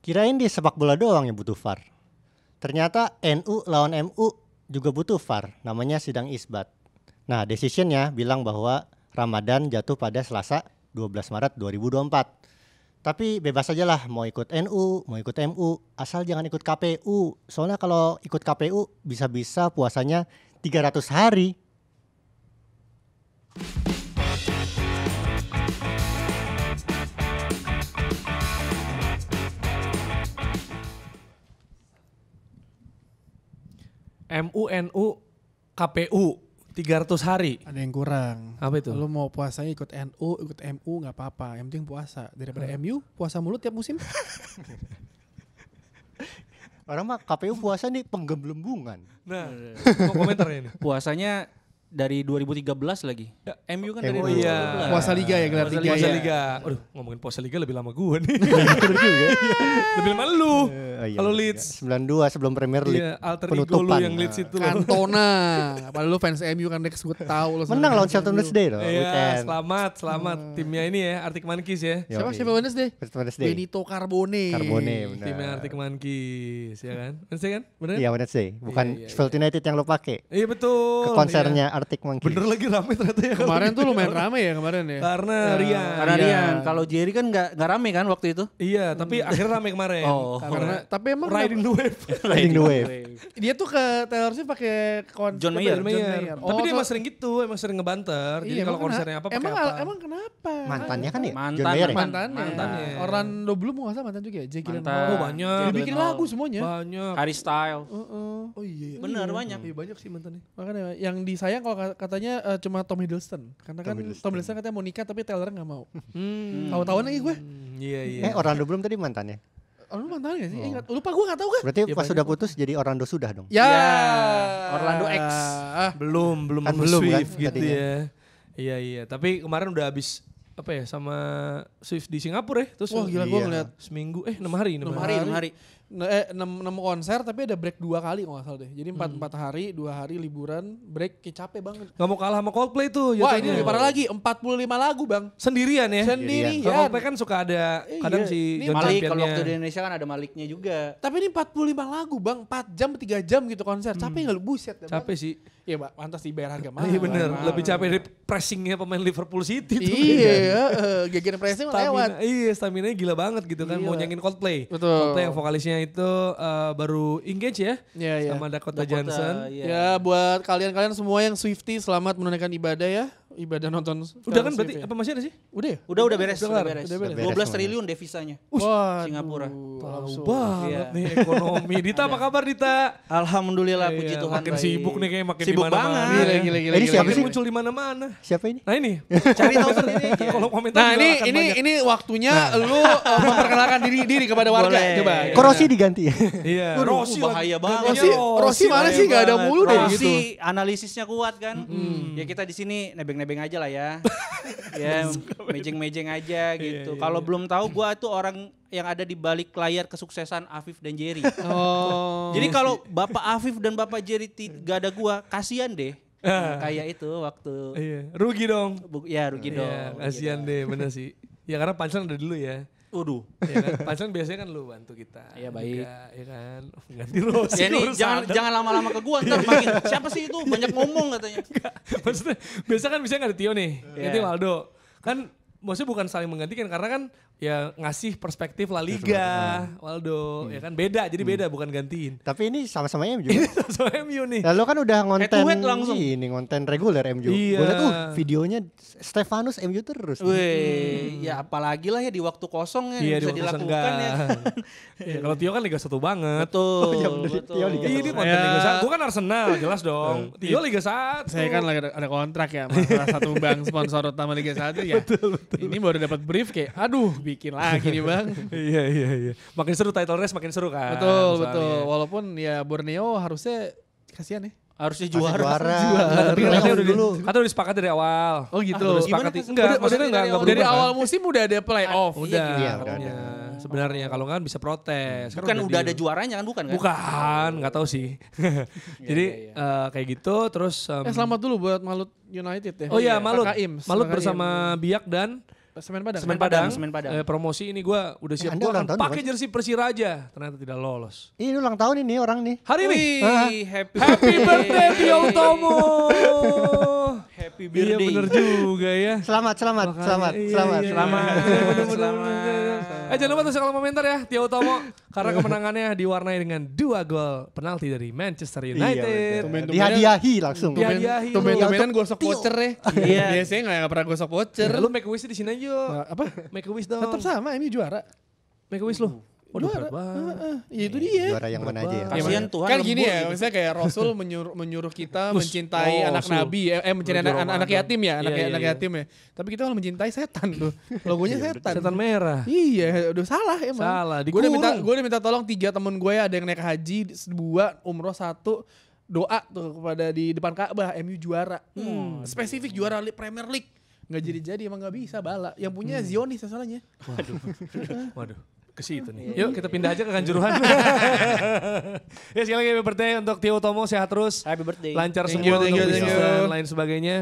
Kirain di sepak bola doang yang butuh VAR. Ternyata NU lawan MU juga butuh VAR, namanya sidang isbat. Nah, decisionnya bilang bahwa Ramadan jatuh pada Selasa 12 Maret 2024. Tapi bebas aja lah, mau ikut NU, mau ikut MU, asal jangan ikut KPU. Soalnya kalau ikut KPU bisa-bisa puasanya 300 hari. MU, NU, KPU 300 hari. Ada yang kurang. Apa itu? Lu mau puasanya ikut NU, ikut MU nggak apa-apa. Yang penting puasa. Daripada MU puasa mulu tiap musim. Orang mah KPU puasa nih penggelembungan. Nah, mau komentarnya ini. Puasanya dari 2013 lagi. MU kan dari Oh 2013. iya. Puasa liga ya, gelar Puasa liga Puasa ya. Liga. Aduh, ngomongin puasa Liga lebih lama gue nih. Betul juga. Lebih lama lu. Iya, Kalau iya. Leeds. 92 sebelum Premier League. Iya, alter ego lu penutupan. yang Leeds itu loh. Cantona. Padahal lu fans MU kan Dex, gue tahu lu. Menang lawan Sheffield Wednesday loh. Iya, weekend. selamat. Timnya ini ya, Arctic Monkeys ya. Yoi. Siapa Sheffield Wednesday? Sheffield Wednesday. Benito Carbone. Carbone, benar. Timnya Arctic Monkeys, ya kan? Wednesday kan? Bener? Iya Wednesday, bukan Iya, Sheffield United yang lo pakai. Iya betul. Ke konsernya Arctic Iya. Monkeys. Bener lagi rame ternyata ya. Kemarin tuh lumayan rame ya kemarin ya. Karena Rian. Karena Iya. Rian, kalau Jerry kan nggak rame kan waktu itu. Iya, tapi akhirnya rame kemarin. Oh. Karena tapi emang Riding the Wave. Riding the Wave. dia tuh ke Taylor Swift pakai John Mayer. Tapi dia emang sering gitu, emang sering ngebanter. Jadi kalau konsernya apa pakai apa. Emang kenapa? Mantannya kan ya? Mantan, John Mayer ya? Mantannya. Orlando Bloom nggak salah mantan juga ya. Jake Mantan. Gyllenhaal. Oh banyak. Dia bikin lagu semuanya. Banyak. Harry Styles. Oh iya. Bener banyak. Iya banyak sih mantannya. Makanya yang disayang kalau katanya cuma Tom Hiddleston. Karena kan Tom Hiddleston katanya mau nikah tapi Taylor nggak mau. Tahu-tahuan lagi gue. Iya. Orlando Bloom tadi mantannya. Oh, lu mantan gak sih? Ingat. Lupa gue gak tahu kan? Berarti Ya, pas banyak. sudah putus jadi Orlando sudah dong. Ya. Orlando X. Belum Kan sama belum kan Swift gitu tadinya. ya. Iya. Tapi kemarin udah habis apa ya sama Swift di Singapura ya. Terus Wah gila gue Iya. ngeliat seminggu 6 hari. 6 hari. 6 konser tapi ada break 2 kali kalau gak salah deh. Jadi 4 hari, 2 hari liburan, break kayak capek banget. Gak mau kalah sama Coldplay tuh. Wah jatuhnya. ini lebih parah lagi, 45 lagu bang. Sendirian ya. Sendirian. Kalau Coldplay kan suka ada kadang Iya. si Ini John Malik, Championnya. kalau waktu di Indonesia kan ada Maliknya juga. Tapi ini 45 lagu bang, 4 jam, 3 jam gitu konser. Capek gak lu buset? Bang? Capek sih. Iya mbak, pantas dibayar harga mahal. Iya bener. mahal. Lebih capek dari pressingnya pemain Liverpool City tuh. Iya, geger pressing lewat. Iya, stamina gila banget gitu kan. Mau Gila. nyanyiin Coldplay. Betul. Coldplay yang vokalisnya itu baru engage ya. Iya. Sama Dakota Johnson. Iya. Ya buat kalian-kalian semua yang Swiftie selamat menunaikan ibadah ya. Ibadah nonton. Udah kan Taylor berarti Swift ya. apa masih ada sih? Udah ya? Udah beres, Udah udah kelar. beres. Udah beres. 12 semuanya. triliun devisanya. Waduh, Singapura. Tahu banget Iya. nih ekonomi. Dita apa kabar Dita? Alhamdulillah puji Iya, Tuhan. makin baik. sibuk nih kayak makin Sibuk di mana-mana. banget. Gila. Ini siapa Makin sih? muncul di mana-mana. Siapa ini? Nah ini. Cari tahu sendiri aja. Kalau komentar Nah juga ini akan banyak. ini waktunya lu memperkenalkan diri kepada warga. Boleh. Coba. Korosi diganti. Iya. Waduh, Rossi bahaya lagi. banget. Rossi mana sih gak ada mulu deh gitu. Rossi analisisnya kuat kan. Ya kita di sini nebeng-nebeng aja lah ya. Ya mejeng-mejeng aja gitu. Kalau belum tahu gua itu orang yang ada di balik layar kesuksesan Afif dan Jerry. Oh. Jadi kalau Bapak Afif dan Bapak Jerry gak ada gua, kasihan deh. Kayak itu waktu Iya. Rugi dong. ya rugi dong. Iya, kasihan deh bener sih. Ya karena punchline ada dulu ya. Waduh. Ya kan? Punchline biasanya kan lu bantu kita. Iya, baik. Juga, ya kan. Ganti Rossi. Ya ini baru sadar. jangan lama-lama ke gua ntar makin siapa sih itu banyak ngomong katanya. Maksudnya biasa kan bisa nggak ada Tio nih. Ganti Iya. Waldo. Kan maksudnya bukan saling menggantikan karena kan ya ngasih perspektif La Liga, Waldo, ya kan beda, jadi beda bukan gantiin. Tapi ini sama-sama MU juga. Soal MU nih. Lalu kan udah Head to ngonten head langsung. ini, ngonten reguler MU. Iya. Gue liat videonya Stefanus MU terus. Wih, ya apalagi lah ya di waktu kosong ya Iya, bisa di waktu dilakukan senggang. ya. Ya, kalau Tio kan Liga 1 banget. Betul. Oh, iya bener. betul. Tio Liga Iya, ini konten Liga 1. Gue kan Arsenal, jelas dong. Tio Liga 1. Saya kan lagi ada kontrak ya sama salah satu bank sponsor utama Liga 1 ya. Betul. Ini baru dapat brief kayak aduh bikin lagi nih bang. Iya. Makin seru title race makin seru kan. Betul. soalnya. Walaupun ya Borneo harusnya kasihan ya. Harusnya Masih juara. Nggak, tapi Playoff katanya udah dulu. katanya udah disepakati dari awal. Oh gitu. Udah Gimana disepakati. tuh? Enggak, Udah maksudnya enggak dari Dari berubah awal kan? musim udah ada playoff. Udah, Iya, katanya. Sebenarnya kalau nggak bisa protes. Kan Bukan udah ada deal. juaranya kan bukan kan? Bukan, nggak tahu sih. Jadi kayak gitu terus. Selamat dulu buat Malut United ya. Oh iya, Malut. KKIM, Malut KKIM. bersama Biak dan Semen Padang. Semen Padang. Promosi ini gue udah siap. Anda Gue ulang akan tahun pakai bukan? jersey Persiraja. Ternyata tidak lolos. Ini ulang tahun ini orang nih. Hari ini. Wih, happy Birthday Tio Utomo. Happy Iya birthday. bener juga ya. Selamat. Selamat. Jangan lupa tulis kolom komentar ya Tio Utomo. Karena kemenangannya diwarnai dengan 2 gol penalti dari Manchester United. Tumben-tumbenan. Dihadiahi langsung. Dihadiahi. Tumben-tumbenan Untuk gosok Tio. voucher ya. Iya. Biasanya nggak pernah gosok voucher. Lu make a wish di sini aja yuk. Apa? Make a wish dong. Tetap sama, ini juara. Make a wish lu. Waduh Juara. berat banget. Ya itu dia. Juara yang mana aja ya? Kasihan Tuhan Kan gini lembur ya, gitu. misalnya kayak Rasul menyuruh kita mencintai oh, anak Rasul. nabi, mencintai Bro, anak yatim ya, Iya, anak iya. yatim ya. Tapi kita malah mencintai setan tuh. Logonya setan. Setan merah. Iya, udah salah emang. Salah, Gue dikurung. udah minta tolong 3 temen gue ada yang naik haji, 2 umroh 1 doa tuh kepada di depan Ka'bah MU juara. Spesifik juara Premier League. Nggak jadi emang nggak bisa bala. Yang punya Zionis masalahnya. Waduh. Ke situ nih. Yuk kita pindah aja ke Kanjuruhan. Ya sekali lagi happy birthday untuk Tio Utomo, sehat terus. Happy birthday. Lancar Thank semua you, thank untuk you, thank bisnis you. dan lain sebagainya.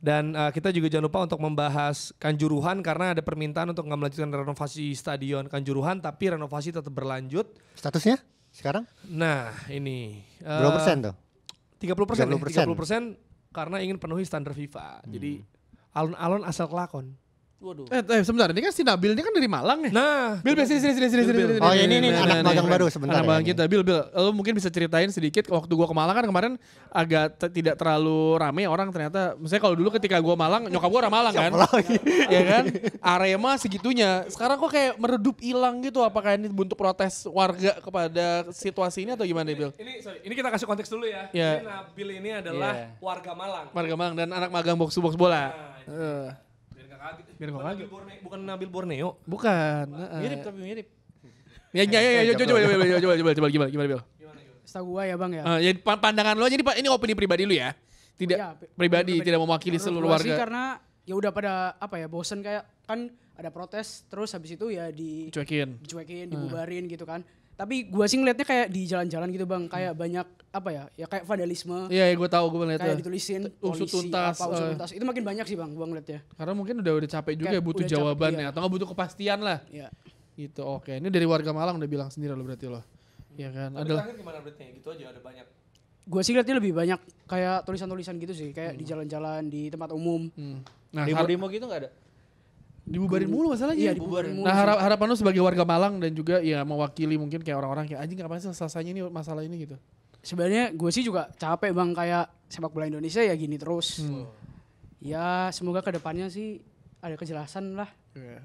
Dan kita juga jangan lupa untuk membahas Kanjuruhan karena ada permintaan untuk nggak melanjutkan renovasi stadion Kanjuruhan tapi renovasi tetap berlanjut. Statusnya sekarang? Nah ini. Berapa persen tuh? 30%. 30%. 30% karena ingin penuhi standar FIFA. Jadi alon-alon asal kelakon. Waduh. Sebentar, ini kan si Nabil ini kan dari Malang ya. Nah, Bil, sini. Oh ini anak magang baru sebentar. Anak magang ya, kita, Bil, lu mungkin bisa ceritain sedikit waktu gua ke Malang kan kemarin agak tidak terlalu rame orang ternyata. Misalnya kalau dulu ketika gua Malang, nyokap gua orang Malang kan. Ya kan? Arema segitunya. Sekarang kok kayak meredup hilang gitu. Apakah ini bentuk protes warga kepada situasi ini atau gimana, Bil? ini kita kasih konteks dulu ya. Iya. Jadi Nabil ini adalah warga Malang. Warga Malang dan anak magang box bola. Biar nggak kaget. Bukan Nabil Borneo. Bukan. Mirip tapi mirip. Ya, coba gimana, Bil? Setahu gua ya bang ya. Ya pandangan lo jadi ini opini pribadi lu ya. Tidak Ya, pribadi, pribadi. tidak mewakili Menurut seluruh gua sih warga. karena ya udah pada apa ya bosen kayak kan ada protes terus habis itu ya Cuekin. dicuekin, dibubarin gitu kan. Tapi gua sih ngeliatnya kayak di jalan-jalan gitu bang, kayak banyak apa ya kayak vandalisme. Iya, gue tahu, gue ngeliat Kayak tuh. ditulisin Usut polisi tuntas, apa usut tuntas. Itu makin banyak sih bang gua ngeliatnya. Karena mungkin udah capek juga Kayak ya butuh udah capek, jawabannya iya. atau nggak butuh kepastian lah. Iya. Gitu. Oke, ini dari warga Malang udah bilang sendiri lo berarti lo. Iya kan? Adalah Terakhir gimana update-nya? Gitu aja ada banyak. Gua sih ngeliatnya lebih banyak kayak tulisan-tulisan gitu sih, kayak di jalan-jalan, di tempat umum. Nah, Demo-demo gitu gak ada? dibubarin mulu masalahnya. Iya, dibubarin mulu. Nah, harapan lu sebagai warga Malang dan juga ya mewakili mungkin kayak orang-orang kayak anjing kapan sih selesainya ini masalah ini gitu. Sebenarnya gue sih juga capek bang kayak sepak bola Indonesia ya gini terus. Ya semoga kedepannya sih ada kejelasan lah. Iya.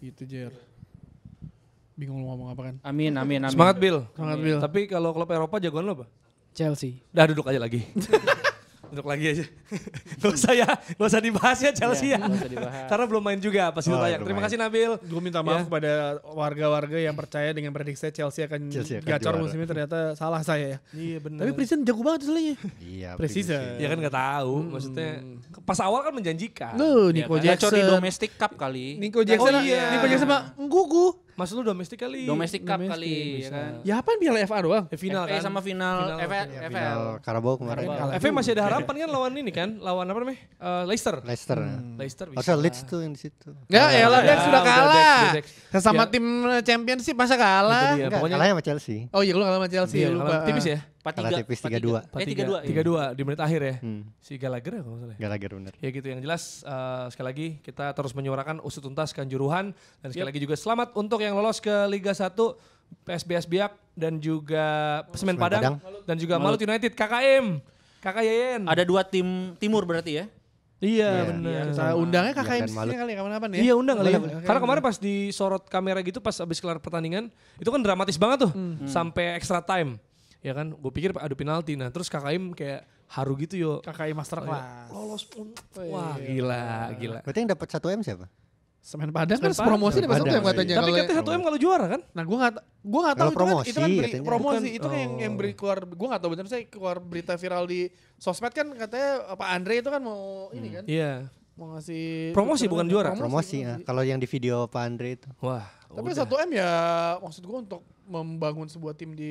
Gitu, Jer. Bingung lu ngomong apa kan? Amin. Semangat Bill. Semangat, Bil. Tapi kalau klub Eropa jagoan lo apa? Chelsea. Dah duduk aja lagi. Duduk lagi aja. Gak usah dibahas ya Chelsea ya. Nggak usah dibahas. Karena belum main juga pas itu tayang. belum Terima main. kasih Nabil. Gue minta maaf kepada warga-warga yang percaya dengan prediksi Chelsea akan gacor juara. musim ini, ternyata salah saya ya. Iya benar. Tapi Precision jago banget soalnya. Iya. Precision. Ya kan nggak tahu. Maksudnya pas awal kan menjanjikan. Lu Ya Nico kan? Gacor di Jackson. domestic cup kali. Nico Jackson, Oh iya. Nico Jackson sama Nggugu. Maksud lu domestik kali. Domestic cup Domestic, kali ya bisa. kan. Ya apaan Piala FA doang? Final FA kan. sama final FL. Final Karabau kemarin. FA masih ada harapan kan lawan ini kan. Lawan apa namanya? Leicester. Leicester. Leicester bisa. Harusnya Leeds tuh yang di situ. Ya elah Dex sudah udah, kalah. Dex. Sesama Ya. tim Championship masa kalah. Itu dia. Enggak, pokoknya- kalahnya sama Chelsea. Oh iya lu kalah sama Chelsea, Iya, lupa. kalah tipis ya. 4-3. Kalah tipis 3-2. 3-2. 3-2 di menit akhir ya. Hmm. Si Gallagher ya kalau nggak salah. ya? Gallagher bener. Ya gitu yang jelas sekali lagi kita terus menyuarakan usut tuntas Kanjuruhan dan sekali lagi juga selamat untuk yang lolos ke Liga 1 PSBS Biak dan juga Semen Padang dan juga Malut United KKM. KKYN. Ada 2 tim timur berarti ya. Iya Iya. benar. Kita undangnya Biak KKM dan Malut. sini kali ya kapan-kapan ya. Iya undang kali ya. Boleh. Karena kemarin pas disorot kamera gitu pas abis kelar pertandingan itu kan dramatis banget tuh sampai extra time. Ya kan, gue pikir adu penalti. Nah terus KKM kayak haru gitu yo. KKM Masterclass. Lolos pun. Wah gila. Berarti yang dapat 1M siapa? Semen Padang kan Semen promosi Padang. dapat satu yang Padang, katanya. Tapi kalau- katanya 1M kalau juara kan? Nah gue gak tahu Kalau promosi itu kan katanya. promosi Bukan. itu kan yang beri keluar gue gak tahu bener saya keluar berita viral di sosmed kan katanya Pak Andre itu kan mau ini kan Iya. mau ngasih Promosi bukan juara? Promosi ya. Kalau yang di video Pak Andre itu. Wah. Tapi udah. 1M ya maksud gue untuk membangun sebuah tim di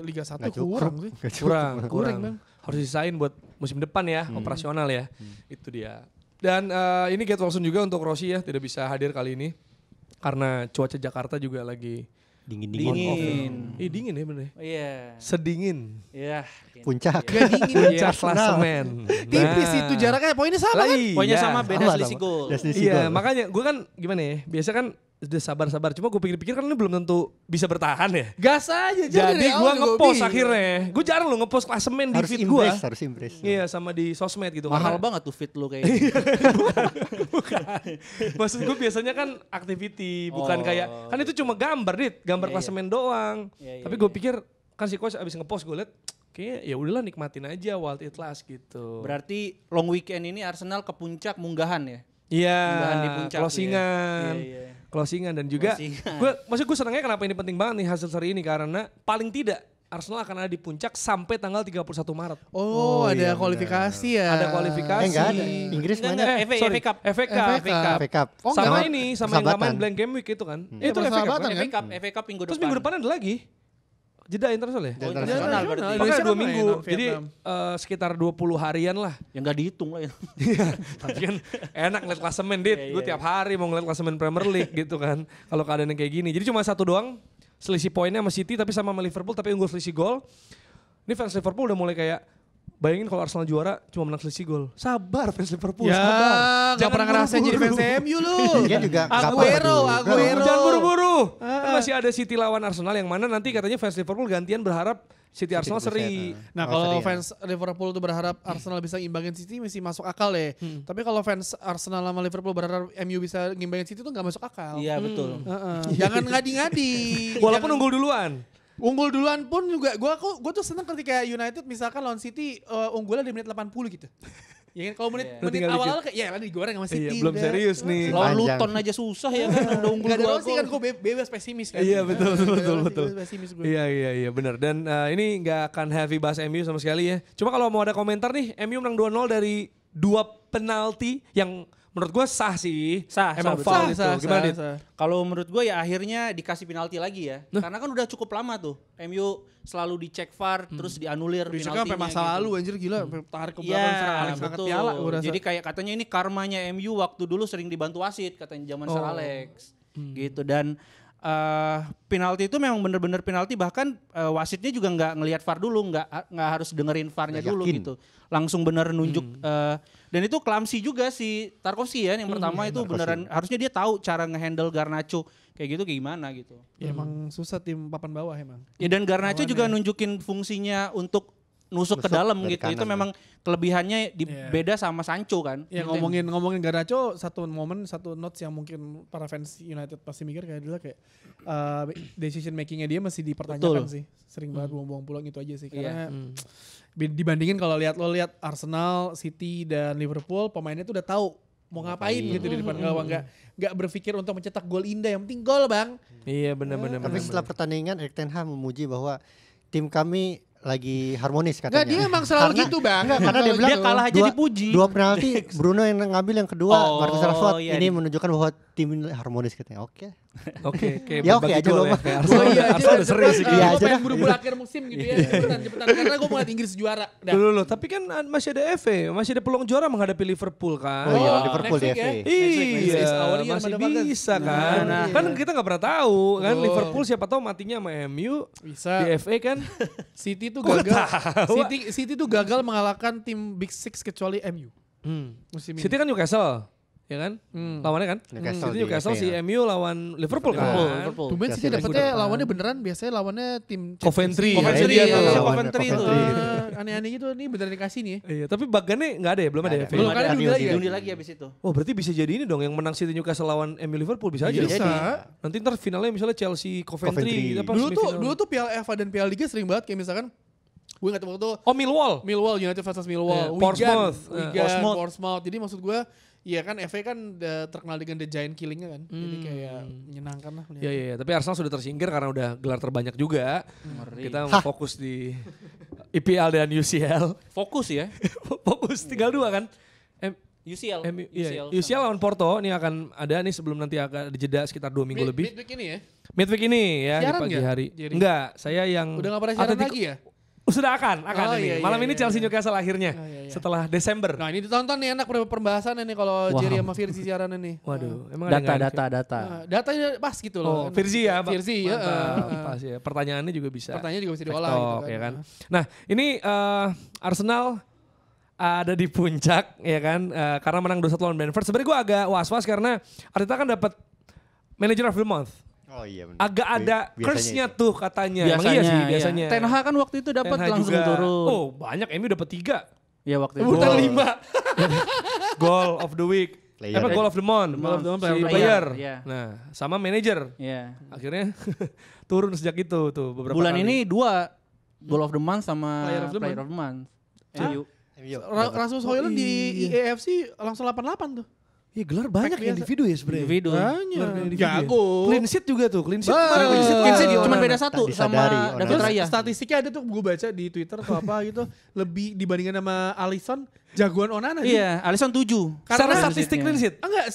Liga 1 Nggak cukup. kurang sih. kurang. Kurang, Bang. Harus disain buat musim depan ya, operasional ya. Itu dia. Dan ini get well soon juga untuk Rossi ya, tidak bisa hadir kali ini. Karena cuaca Jakarta juga lagi Dingin. dingin ya bener. Iya. Sedingin. Iya. Puncak. Gak dingin ya. Puncak klasemen. Tipis itu jaraknya, poinnya sama kan? Pokoknya sama beda Sama, selisih sama. gol. Ada selisih Iya, gol. makanya gue kan gimana ya, biasa kan udah sabar-sabar. Cuma gue pikir-pikir kan ini belum tentu bisa bertahan ya. Gas aja. Jadi gue ngepost akhirnya. Gue jarang loh ngepost klasemen di harus feed gue. harus impress. Iya, sama di sosmed gitu. Mahal Karena- banget tuh fit lu kayaknya. Maksud gue biasanya kan activity, bukan kayak kan itu cuma gambar, gambar Iya, klasemen doang. Iya, Tapi gue pikir kan si coach abis ngepost gue liat, kayak ya udahlah nikmatin aja while it last gitu. Berarti long weekend ini Arsenal ke puncak munggahan ya? Iya, Munggahan di puncak closingan, Iya, iya. closingan dan juga Closingan. maksud gue senangnya kenapa ini penting banget nih hasil seri ini karena paling tidak Arsenal akan ada di puncak sampai tanggal 31 Maret. Oh, ada kualifikasi ya. Ada kualifikasi. Enggak ada. Inggris Enggak, mainnya enggak. FA Cup. FA Cup. FA Cup. Oh, sama enggak. ini, sama yang nggak main Persahabatan. blank game week itu kan. Iya, Itu FA Cup persahabatan kan? kan? FA Cup minggu Terus depan. minggu depan ada lagi. Jeda internasional ya? Jeda internasional berarti. Makanya Indonesia 2 kan minggu. main Jadi Vietnam. sekitar 20 harian lah. Yang gak dihitung lah ya. Tapi kan enak ngeliat klasemen, Dit. Gue tiap hari mau ngeliat klasemen Premier League gitu kan. Kalau keadaannya kayak gini. Jadi cuma satu doang. Selisih poinnya sama City tapi sama Liverpool tapi unggul selisih gol. Ini fans Liverpool udah mulai kayak bayangin kalau Arsenal juara cuma menang selisih gol. Sabar fans Liverpool, Ya, sabar. gak pernah ngerasain jadi fans MU lu. Dia juga Aguero. Jangan buru-buru. Kan masih ada City lawan Arsenal yang mana nanti katanya fans Liverpool gantian berharap City Arsenal seri. Nah Oh, kalau seri ya. fans Liverpool tuh berharap Arsenal bisa imbangin City masih masuk akal ya. Tapi kalau fans Arsenal sama Liverpool berharap MU bisa ngimbangin City tuh gak masuk akal. Iya betul. Jangan ngadi-ngadi. Walaupun Jangan- unggul duluan. Unggul duluan pun juga gue tuh seneng ketika United misalkan lawan City unggulnya di menit 80 gitu. Ya kan kalau menit tinggal awal-awal kayak ya lah digoreng sama City. Iya, belum udah. serius nih. Lawan Panjang. Luton aja susah ya kan. Udah unggul Gak ada 2 sih kan gol. gue bebas pesimis kan. Iya betul. Bebas pesimis gue. Iya benar. Dan ini nggak akan heavy bahas MU sama sekali ya. Cuma kalau mau ada komentar nih, MU menang 2-0 dari 2 penalti yang menurut gue sah sih. Sah, Emang sah, foul betul. itu. Gimana Dit? Kalau menurut gue ya akhirnya dikasih penalti lagi ya. Karena kan udah cukup lama tuh. MU selalu dicek VAR terus dianulir Bisa penaltinya kan sampai masa gitu. lalu anjir gila. Sampai tarik ke belakang Iya serang Alex angkat betul. piala gua rasa. Jadi kayak katanya ini karmanya MU waktu dulu sering dibantu wasit katanya zaman Sir Alex. Gitu dan penalti itu memang bener-bener penalti bahkan wasitnya juga nggak ngelihat VAR dulu nggak harus dengerin VAR-nya Nggak dulu yakin. gitu langsung bener nunjuk dan itu Klamsi juga si Tarkowski ya yang pertama itu beneran harusnya dia tahu cara ngehandle Garnacho kayak gitu kayak gimana gitu Ya, emang susah tim papan bawah emang. ya dan Garnacho juga nunjukin fungsinya untuk nusuk ke Nusuk dalam dari gitu itu kanan, memang kelebihannya Iya. beda sama Sancho kan Ya Itu yang- ngomongin Garnacho satu notes yang mungkin para fans United pasti mikir kayak adalah kayak decision makingnya dia masih dipertanyakan Betul. sih. Sering banget buang-buang pulang itu aja sih Iya. karena dibandingin kalau lo lihat Arsenal, City dan Liverpool pemainnya tuh udah tahu mau ngapain gitu di depan gawang nggak berpikir untuk mencetak gol indah yang penting gol bang. Iya benar-benar. Tapi setelah pertandingan Erik ten Hag memuji bahwa tim kami lagi harmonis katanya. Nggak dia emang selalu Karena- gitu bang. Enggak, karena dia bilang Dia kalah aja dipuji. Dua penalti Bruno yang ngambil yang kedua, Oh, Marcus Rashford iya, ini di- menunjukkan bahwa tim ini harmonis katanya. Oke. Oke, kayak Ya, oke berbagi aja gol lo ya. mah. Kayak Arsenal Arsenal udah serius sih. Iya Gue aja pengen dah. buru-buru akhir musim gitu ya. Cepetan. Karena gue mau lihat Inggris juara. Dah. Dulu, tapi kan masih ada FA, masih ada peluang juara menghadapi Liverpool kan. Oh iya, Oh, Liverpool next di week ya. FA. Next week is our Iya, year, masih motherfuckers. bisa kan. Nah, Kan kita nggak pernah tahu kan Betul. Liverpool siapa tahu matinya sama MU Bisa. di FA kan. City tuh Kok gagal. tahu? City tuh gagal mengalahkan tim Big Six kecuali MU musim ini. City kan Newcastle, ya kan? Lawannya kan? Newcastle City di Newcastle FA si ya. MU lawan Liverpool kan. Liverpool. Tumben City Chelsea dapetnya depan. lawannya beneran. Biasanya lawannya tim Coventry. Coventry Iya, ya, iya, sama iya. Coventry itu. Aneh-aneh gitu nih beneran dikasih nih ya. Iya, tapi bagannya nggak ada ya, belum ada ya. Nggak ada. FA. Belum Belum ada ada diundi lagi ya? diundi lagi abis itu. Oh berarti bisa jadi ini dong yang menang City Newcastle lawan MU Liverpool bisa aja. Bisa. Nanti ntar finalnya misalnya Chelsea Coventry, Coventry. gitu apa Dulu tuh Piala FA dan Piala Liga sering banget kayak misalkan gue nggak tahu tuh Oh Millwall. United versus Millwall, Iya, Portsmouth. Wigan, Portsmouth. Jadi maksud gue, ya kan FA kan terkenal dengan the giant killingnya kan. Jadi kayak menyenangkan lah. Iya iya, tapi Arsenal sudah tersingkir karena udah gelar terbanyak juga. Kita mau fokus di IPL dan UCL. Fokus ya. Fokus tinggal 2 kan. UCL. UCL lawan Porto ini akan ada nih sebelum nanti akan dijeda sekitar 2 minggu lebih. Midweek ini ya. Midweek ini ya Siaran di pagi nggak, hari. Jerry? Enggak, saya yang Udah gak pernah siaran Atletico- lagi ya? Sudah akan Oh, ini. iya, Malam iya, ini iya, Chelsea iya. Newcastle akhirnya setelah Desember. Nah ini ditonton nih enak pembahasannya nih kalau Wow. Jerry sama Virzi siarannya nih. Waduh, emang ada Data, nggak data, enak data. Nah, datanya pas gitu ya? loh. Oh, Virzi ya, Pak. Virzi ya. Mantap, pas ya. Pertanyaannya juga bisa. Pertanyaan juga bisa diolah Tektok, gitu kan. ya kan. Nah, ini Arsenal ada di puncak ya kan karena menang 2-1 lawan Brentford. Sebenarnya gue agak was-was karena Arteta kan dapat Manager of the Month. Oh iya benar. Agak ada curse-nya tuh katanya. Emang Biasanya, iya sih iya. biasanya. Ten Hag kan waktu itu dapat Ten Hag langsung juga. turun. Oh banyak, MU dapat 3. Iya waktu itu. Bukan Gol. 5. Goal of the week. Player. Apa goal of the month? Goal of the month, Si player. player. Iya. Nah, sama manager. Iya. Akhirnya turun sejak itu tuh beberapa Bulan kali. ini 2 Goal of the Month sama Player of the Player of the Month. MU. Rasmus Højlund di EAFC langsung 88 tuh. Iya gelar banyak biasa. individu ya sebenarnya. Individu. Banyak. Jago. Clean sheet juga tuh, clean sheet. Bah. Kemarin clean sheet Clean kan. sheet Cuman Onana. beda 1 Tak sama disadari, Onana. David Terus Raya. statistiknya ada tuh gue baca di Twitter atau apa gitu. Lebih dibandingkan sama Alisson, jagoan Onana. Iya, Alisson 7. Secara Karena statistik clean sheet. Enggak,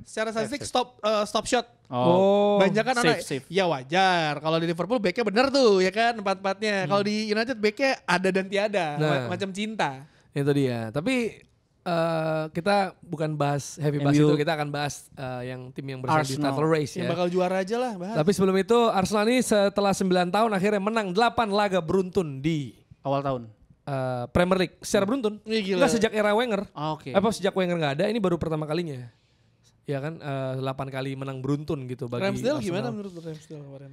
secara statistik stop shot. Oh. Banyak kan anak, Safe. ya wajar. Kalau di Liverpool backnya bener tuh ya kan, 4-4-nya. Kalau di United backnya ada dan tiada, Nah. macam cinta. Itu dia. Tapi kita bukan bahas heavy bahas MU. itu, kita akan bahas yang tim yang bersaing di Arsenal. title race Yang ya. bakal juara aja lah, bahas. Tapi sebelum itu Arsenal ini setelah 9 tahun akhirnya menang 8 laga beruntun di Awal tahun. Premier League secara beruntun. Ih, gila. Enggak sejak era Wenger. Oke. Apa sejak Wenger nggak ada, ini baru pertama kalinya. Ya kan 8 kali menang beruntun gitu bagi Ramsdale Arsenal. gimana menurut lu Ramsdale kemarin?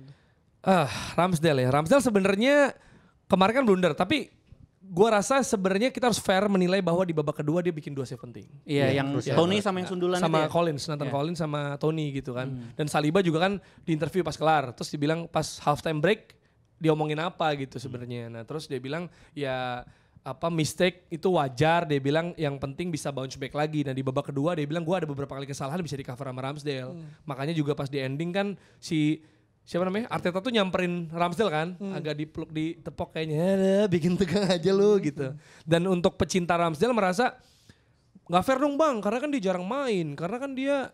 Ramsdale ya. Ramsdale sebenarnya kemarin kan blunder, tapi gua rasa sebenarnya kita harus fair menilai bahwa di babak kedua dia bikin 2 save penting. Iya, yang krusial Tony banget. sama yang sundulan Sama itu ya? Collins, Nathan Iya. Collins sama Tony gitu kan. Dan Saliba juga kan di interview pas kelar, terus dibilang pas halftime break diomongin apa gitu sebenarnya. Nah, terus dia bilang ya mistake itu wajar, dia bilang yang penting bisa bounce back lagi. Dan di babak kedua dia bilang gua ada beberapa kali kesalahan bisa di cover sama Ramsdale. Makanya juga pas di ending kan siapa namanya? Arteta tuh nyamperin Ramsdale kan, agak dipeluk di tepok kayaknya, "Alah, bikin tegang aja lu gitu. Dan untuk pecinta Ramsdale merasa nggak fair dong bang, karena kan dia jarang main, karena kan dia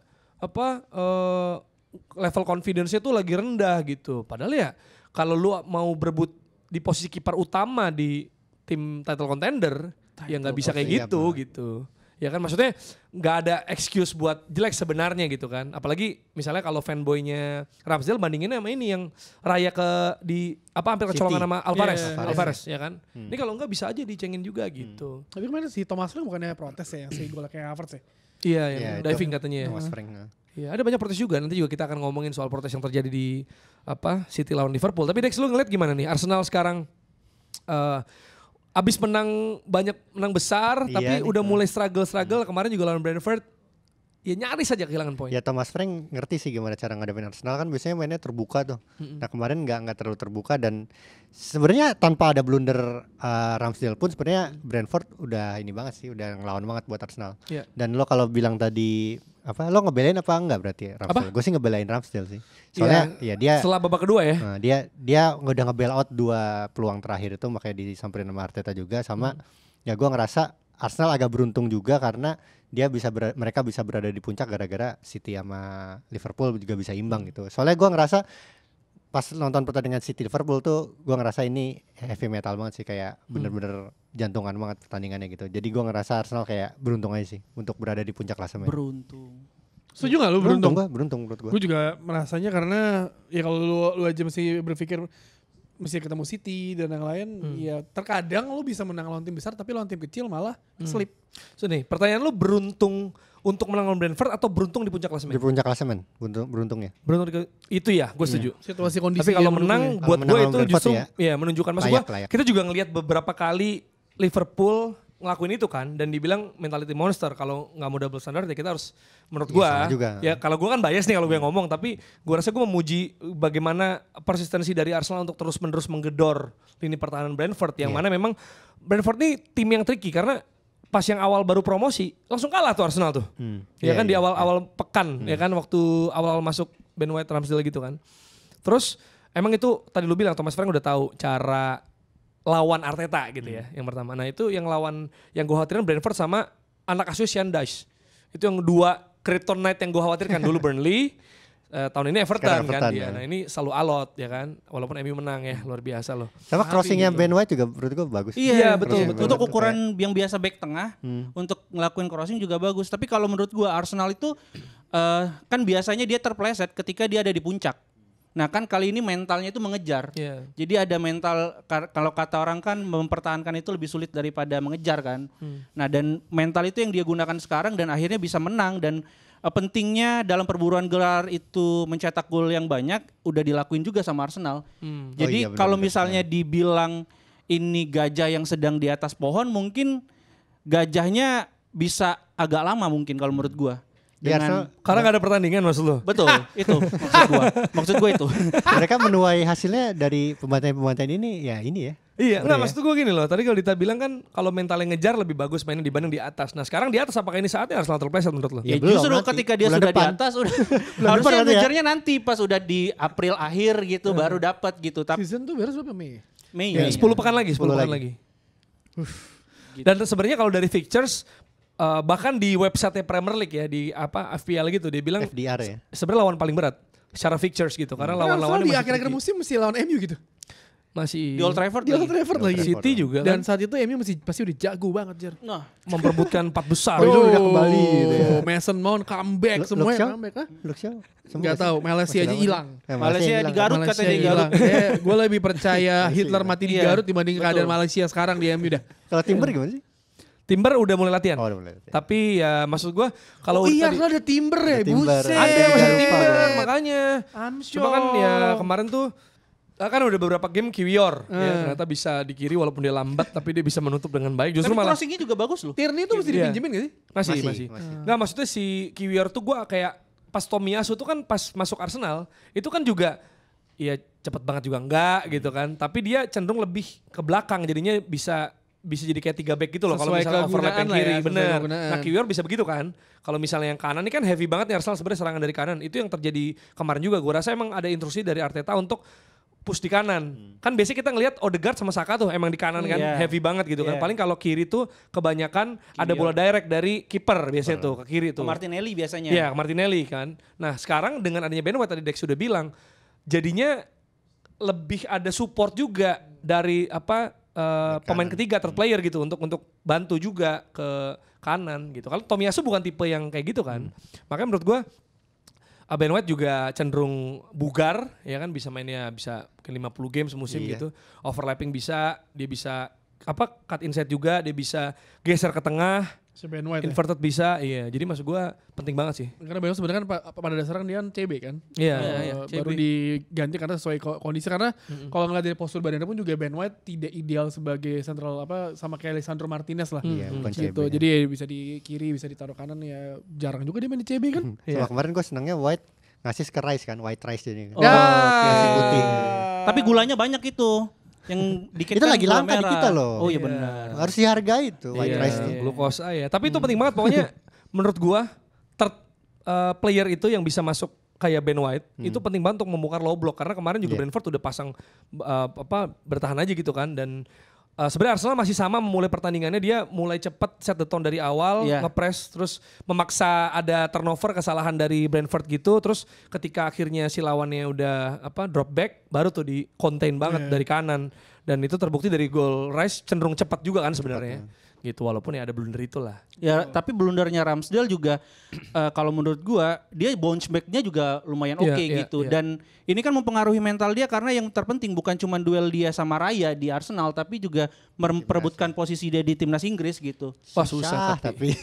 level confidence-nya tuh lagi rendah gitu. Padahal ya kalau lu mau berebut di posisi kiper utama di tim title contender, ya nggak bisa kayak gitu. Ya kan maksudnya nggak ada excuse buat jelek sebenarnya gitu kan. Apalagi misalnya kalau fanboynya Ramsdale bandinginnya sama ini yang Raya hampir kecolongan sama Alvarez, Iya, Alvarez ya kan. Ini kalau nggak bisa aja dicengin juga gitu. Tapi kemarin si Thomas Frank bukannya protes ya, yang si gol kayak Havertz ya? Iya, yang Iya, itu diving katanya ya. Thomas Frank. Iya, ada banyak protes juga. Nanti juga kita akan ngomongin soal protes yang terjadi di City lawan Liverpool. Tapi Dex, lu ngeliat gimana nih Arsenal sekarang abis menang besar, Iya tapi nih. udah mulai struggle. Kemarin juga lawan Brentford, ya nyaris saja kehilangan poin. Ya Thomas Frank ngerti sih gimana cara ngadepin Arsenal, kan biasanya mainnya terbuka tuh. Nah kemarin nggak terlalu terbuka, dan sebenarnya tanpa ada blunder Ramsdale pun sebenarnya Brentford udah ini banget sih, udah ngelawan banget buat Arsenal. Iya. Dan lo kalau bilang tadi lo ngebelain apa enggak berarti Ramsdale? Gue sih ngebelain Ramsdale sih. Soalnya ya dia Setelah babak kedua ya. dia udah nge-bail out 2 peluang terakhir itu, makanya disamperin sama Arteta juga sama ya gue ngerasa Arsenal agak beruntung juga karena dia mereka bisa berada di puncak gara-gara City sama Liverpool juga bisa imbang gitu. Soalnya gue ngerasa pas nonton pertandingan City Liverpool tuh gue ngerasa ini heavy metal banget sih, kayak bener-bener jantungan banget pertandingannya gitu. Jadi gue ngerasa Arsenal kayak beruntung aja sih untuk berada di puncak klasemen. Beruntung. Setuju gak lu beruntung? Beruntung menurut gue. Gue juga merasanya karena ya kalau lu aja mesti berpikir mesti ketemu City dan yang lain, ya terkadang lu bisa menang lawan tim besar tapi lawan tim kecil malah slip. So nih, pertanyaan lu beruntung untuk menang lawan Brentford atau beruntung di puncak klasemen? Di puncak klasemen, beruntungnya. Itu ya, gue setuju. Situasi kondisi Tapi kalau yang menang mendukung. buat Menang gue lawan itu Brentford justru ya. menunjukkan, maksud gue Layak. kita juga ngelihat beberapa kali Liverpool ngelakuin itu kan, dan dibilang mentality monster. Kalau nggak mau double standard ya kita harus, menurut Iya, gue sama juga. ya kalau gue kan bias nih kalau gue ngomong, tapi gue rasa gue memuji bagaimana persistensi dari Arsenal untuk terus menerus menggedor lini pertahanan Brentford, yang mana memang Brentford nih tim yang tricky karena pas yang awal baru promosi langsung kalah tuh Arsenal tuh. Ya Iya, kan di iya. awal-awal pekan ya kan, waktu awal masuk Ben White, Ramsdale gitu kan. Terus emang itu tadi lu bilang Thomas Frank udah tahu cara lawan Arteta gitu ya, yang pertama. Nah itu yang lawan, yang gue khawatirin Brentford sama anak asuh Sean Dyche. Itu yang 2 kryptonite yang gue khawatirkan dulu Burnley tahun ini Everton Sekarang kan Everton, dia. ya. Nah ini selalu alot ya kan. Walaupun MU menang ya, luar biasa loh. Sama crossingnya Ben White juga menurut gue bagus. Iya, betul, Crossing betul. Ben Untuk White ukuran yang biasa back tengah, untuk ngelakuin crossing juga bagus. Tapi kalau menurut gua Arsenal itu kan biasanya dia terpleset ketika dia ada di puncak. Nah kan kali ini mentalnya itu mengejar. Iya. Jadi ada mental, kalau kata orang kan mempertahankan itu lebih sulit daripada mengejar kan. Nah dan mental itu yang dia gunakan sekarang dan akhirnya bisa menang. Dan pentingnya dalam perburuan gelar itu mencetak gol yang banyak udah dilakuin juga sama Arsenal. Jadi iya, benar, kalau benar. misalnya dibilang ini gajah yang sedang di atas pohon, mungkin gajahnya bisa agak lama mungkin kalau menurut gua. Iya, Dengan Karena gak ada pertandingan maksud lo. betul itu maksud gua. Maksud gua itu. mereka menuai hasilnya dari pembantaian-pembantaian ini ya ini ya. Iya, enggak maksud gue gini loh. Tadi kalau Dita bilang kan kalau mentalnya ngejar lebih bagus mainnya dibanding di atas. Nah sekarang di atas apakah ini saatnya Arsenal terpleset menurut lo? Ya, Ya, belum, justru nanti. ketika dia Bulan sudah depan. di atas udah depan harusnya nanti ya. ngejarnya nanti pas udah di April akhir gitu baru dapat gitu. Tapi Season tuh beres berapa Mei? Mei Ya, 10 pekan lagi, 10 10 pekan lagi. lagi. Dan sebenarnya kalau dari fixtures bahkan di website Premier League ya di FPL gitu dia bilang FDR ya. sebenarnya lawan paling berat secara fixtures gitu karena lawan-lawannya di masih akhir-akhir tricky. musim mesti lawan MU gitu. Masih di Old Trafford Di lagi. Old Trafford lagi. City juga Dan kan saat itu MU pasti udah jago banget, Jer. Nah, memperebutkan 4 besar. Oh, itu udah kembali gitu ya. Mason Mount comeback, Luke semuanya Shaw? comeback. Hah? Luke Shaw? Semua Gak sih? tahu, Malaysia Masih aja lama. hilang. Malaysia hilang. di Garut Malaysia katanya di Garut. Gue lebih percaya Hitler mati di Iya, Garut dibanding betul. keadaan Malaysia sekarang di MU dah. Kalau Timber gimana sih? Timber udah mulai latihan. Oh, udah mulai. Tapi ya maksud gua kalau Oh iya, tadi ada Timber ya, Ada Timber. buset. ada Jangan masih lupa Timber dong. makanya. Amsyong. Cuma kan ya kemarin tuh kan udah beberapa game Kiwior ya, ternyata bisa di kiri walaupun dia lambat tapi dia bisa menutup dengan baik. Justru Tapi malah crossingnya juga bagus loh. Tierney tuh mesti Iya. dipinjemin gak sih? masih. Masih. Nggak maksudnya si Kiwior tuh gua kayak pas Tomiyasu tuh kan pas masuk Arsenal itu kan juga ya cepet banget juga enggak gitu kan. Tapi dia cenderung lebih ke belakang jadinya bisa jadi kayak 3 back gitu loh kalau Sesuai misalnya overlap yang kegunaan lah kiri ya, sesuai bener. kegunaan. Nah Kiwior bisa begitu kan. Kalau misalnya yang kanan ini kan heavy banget nih Arsenal sebenarnya serangan dari kanan. Itu yang terjadi kemarin juga. Gua rasa emang ada instruksi dari Arteta untuk push di kanan. Kan biasanya kita ngelihat Odegaard sama Saka tuh emang di kanan kan Iya. heavy banget gitu kan. Iya. Paling kalau kiri tuh kebanyakan ada bola direct dari kiper biasanya tuh ke kiri Ke tuh. Martinelli biasanya. Iya, ke Martinelli kan. Nah, sekarang dengan adanya Ben White tadi Dex sudah bilang, jadinya lebih ada support juga dari pemain ketiga third player gitu untuk bantu juga ke kanan gitu. Kalau Tomiyasu bukan tipe yang kayak gitu kan. Makanya menurut gua Ben White juga cenderung bugar ya kan bisa mainnya bisa ke 50 game semusim Iya. gitu. Overlapping bisa, dia bisa cut inside juga, dia bisa geser ke tengah. Si Ben White ya. Inverted bisa, iya. Jadi maksud gue penting banget sih. Karena Ben White sebenarnya kan pada dasarnya kan dia kan CB kan. Iya. Baru diganti karena sesuai kondisi karena kalau ngeliat dari postur badannya pun juga Ben White tidak ideal sebagai central sama kayak Lisandro Martinez lah. Iya, bukan Gitu. CB. Jadi ya bisa di kiri, bisa ditaruh kanan ya jarang juga dia main di CB kan. Sama kemarin gue senangnya White ngasih ke Rice kan, White Rice jadi. Oh, nasi putih. Tapi gulanya banyak itu. Yang dikit Itu kan lagi gula langka di merah. kita loh. Oh iya benar. Harus dihargai itu White Rice tuh. Glukosa ya. Tapi itu penting banget pokoknya menurut gua third player itu yang bisa masuk kayak Ben White itu penting banget untuk membongkar low block karena kemarin juga Iya. Brentford udah pasang bertahan aja gitu kan dan sebenarnya Arsenal masih sama memulai pertandingannya dia mulai cepat set the tone dari awal Iya. ngepres terus memaksa ada turnover kesalahan dari Brentford gitu terus ketika akhirnya si lawannya udah drop back baru tuh di contain banget dari kanan dan itu terbukti dari gol Rice cenderung cepat juga kan sebenarnya gitu walaupun ya ada blunder itulah. Ya, tapi blundernya Ramsdale juga kalau menurut gua dia bounce back-nya juga lumayan Iya, oke iya, gitu. iya. Dan ini kan mempengaruhi mental dia karena yang terpenting bukan cuma duel dia sama Raya di Arsenal tapi juga memperebutkan posisi dia di timnas Inggris gitu. Wah susah tapi.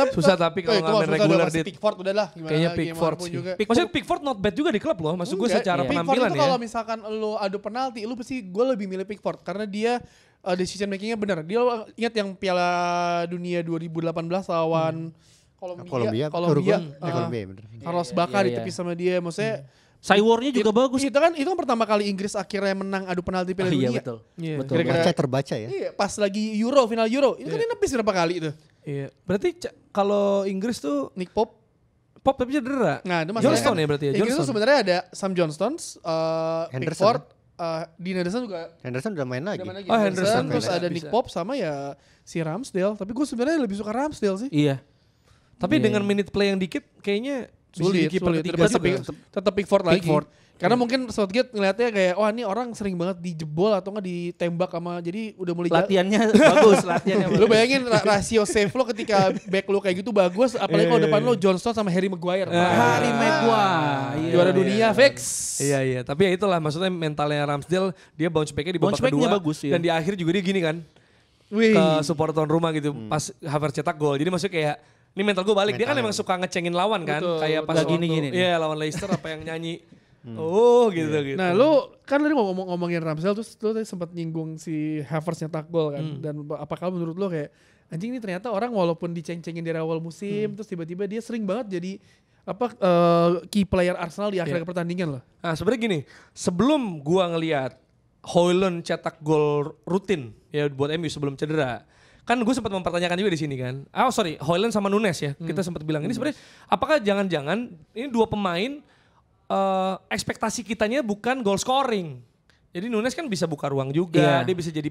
Susah tapi kalau nggak main regular di di Pickford udahlah gimana kayaknya gimana Pickford pun sih. juga. Maksudnya Pickford not bad juga di klub loh. Maksud gue Enggak, secara Pickford penampilan itu ya. kalau misalkan lu adu penalti, lu pasti gue lebih milih Pickford karena dia decision makingnya benar. Dia ingat yang Piala Dunia 2018 lawan Kolombia, Uruguay, bener. Carlos Bacca Iya, iya. ditepis sama dia. Maksudnya Cywarnya juga bagus. itu kan pertama kali Inggris akhirnya menang adu penalti Piala Iya Dunia. betul. Iya. Betul. Kira-kira- Terbaca ya. Iya, pas lagi final Euro. Itu kan dia nepis berapa kali itu. Iya. Berarti kalau Inggris tuh Nick Pope. Pop tapi cedera. Nah, itu masalahnya Johnston kan, ya berarti ya. Inggris itu Johnston. sebenarnya ada Sam Johnston, Henderson, Pickford, Dean Henderson juga Henderson udah main lagi. udah main lagi. Oh, Henderson terus bisa, ada bisa. Nick Pope sama ya si Ramsdale. Tapi gue sebenarnya lebih suka Ramsdale sih. Iya. Tapi dengan minute play yang dikit kayaknya Sulit. ketiga Tetap Pickford lagi. Karena mungkin Southgate ngeliatnya kayak, wah ini orang sering banget dijebol atau nggak ditembak sama, jadi udah mulai Latihannya bagus. Lu bayangin rasio save lo ketika back lo kayak gitu bagus, apalagi kalau depan lo John Stones sama Harry Maguire. Harry Maguire. Juara dunia fix. Iya, tapi ya itulah maksudnya mentalnya Ramsdale, dia bounce back-nya di babak Bounce back-nya kedua bagus, ya. dan di akhir juga dia gini kan. Wih. Ke support tuan rumah gitu pas Havertz cetak gol. Jadi maksudnya kayak ini mental gue balik. Dia kan emang suka ngecengin lawan kan. Betul, Kayak pas Gak gini-gini. Iya lawan Leicester apa yang nyanyi. Gitu. Nah lu kan tadi ngomongin Ramsdale terus lu tadi sempat nyinggung si Havertz nyetak gol kan. Dan apakah menurut lu kayak anjing ini ternyata orang walaupun diceng-cengin dari awal musim terus tiba-tiba dia sering banget jadi key player Arsenal di akhir pertandingan loh. Nah sebenarnya gini, sebelum gua ngelihat Højlund cetak gol rutin ya buat MU sebelum cedera. Kan gue sempat mempertanyakan juga di sini kan. Højlund sama Nunes ya. Kita sempat bilang ini sebenarnya apakah jangan-jangan ini dua pemain ekspektasi kitanya bukan goal scoring. Jadi Nunes kan bisa buka ruang juga, dia bisa jadi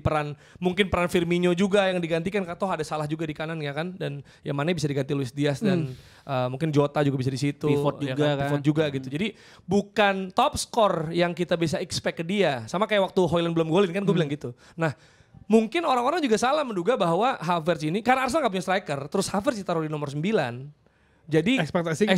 mungkin peran Firmino juga yang digantikan, atau ada salah juga di kanan ya kan, dan yang mana bisa diganti Luis Diaz dan mungkin Jota juga bisa di situ, Pivot ya juga kan. Pivot juga gitu. Jadi bukan top score yang kita bisa expect ke dia, sama kayak waktu Højlund belum golin kan gue bilang gitu. Nah mungkin orang-orang juga salah menduga bahwa Havertz ini, karena Arsenal gak punya striker, terus Havertz ditaruh di nomor 9. Jadi ekspektasi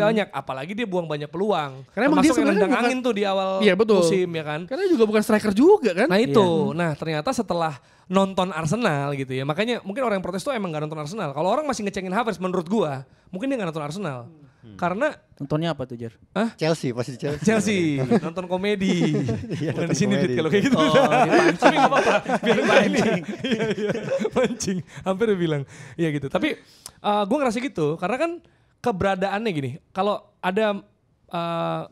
banyak, apalagi dia buang banyak peluang. Karena emang dia termasuk yang sebenarnya nendang angin tuh di awal musim ya kan. Karena juga bukan striker juga kan. Nah itu, nah ternyata setelah nonton Arsenal gitu ya, makanya mungkin orang yang protes tuh emang gak nonton Arsenal. Kalau orang masih ngecengin Havertz menurut gua, mungkin dia gak nonton Arsenal. Karena Nontonnya apa tuh Jar? Chelsea pasti Chelsea. Chelsea nonton komedi. Bukan di sini Dit kalau kayak gitu. Tapi gak apa-apa, biar mancing. Iya, mancing. Hampir dia bilang. Iya gitu. Tapi gue ngerasa gitu karena kan keberadaannya gini. Kalau ada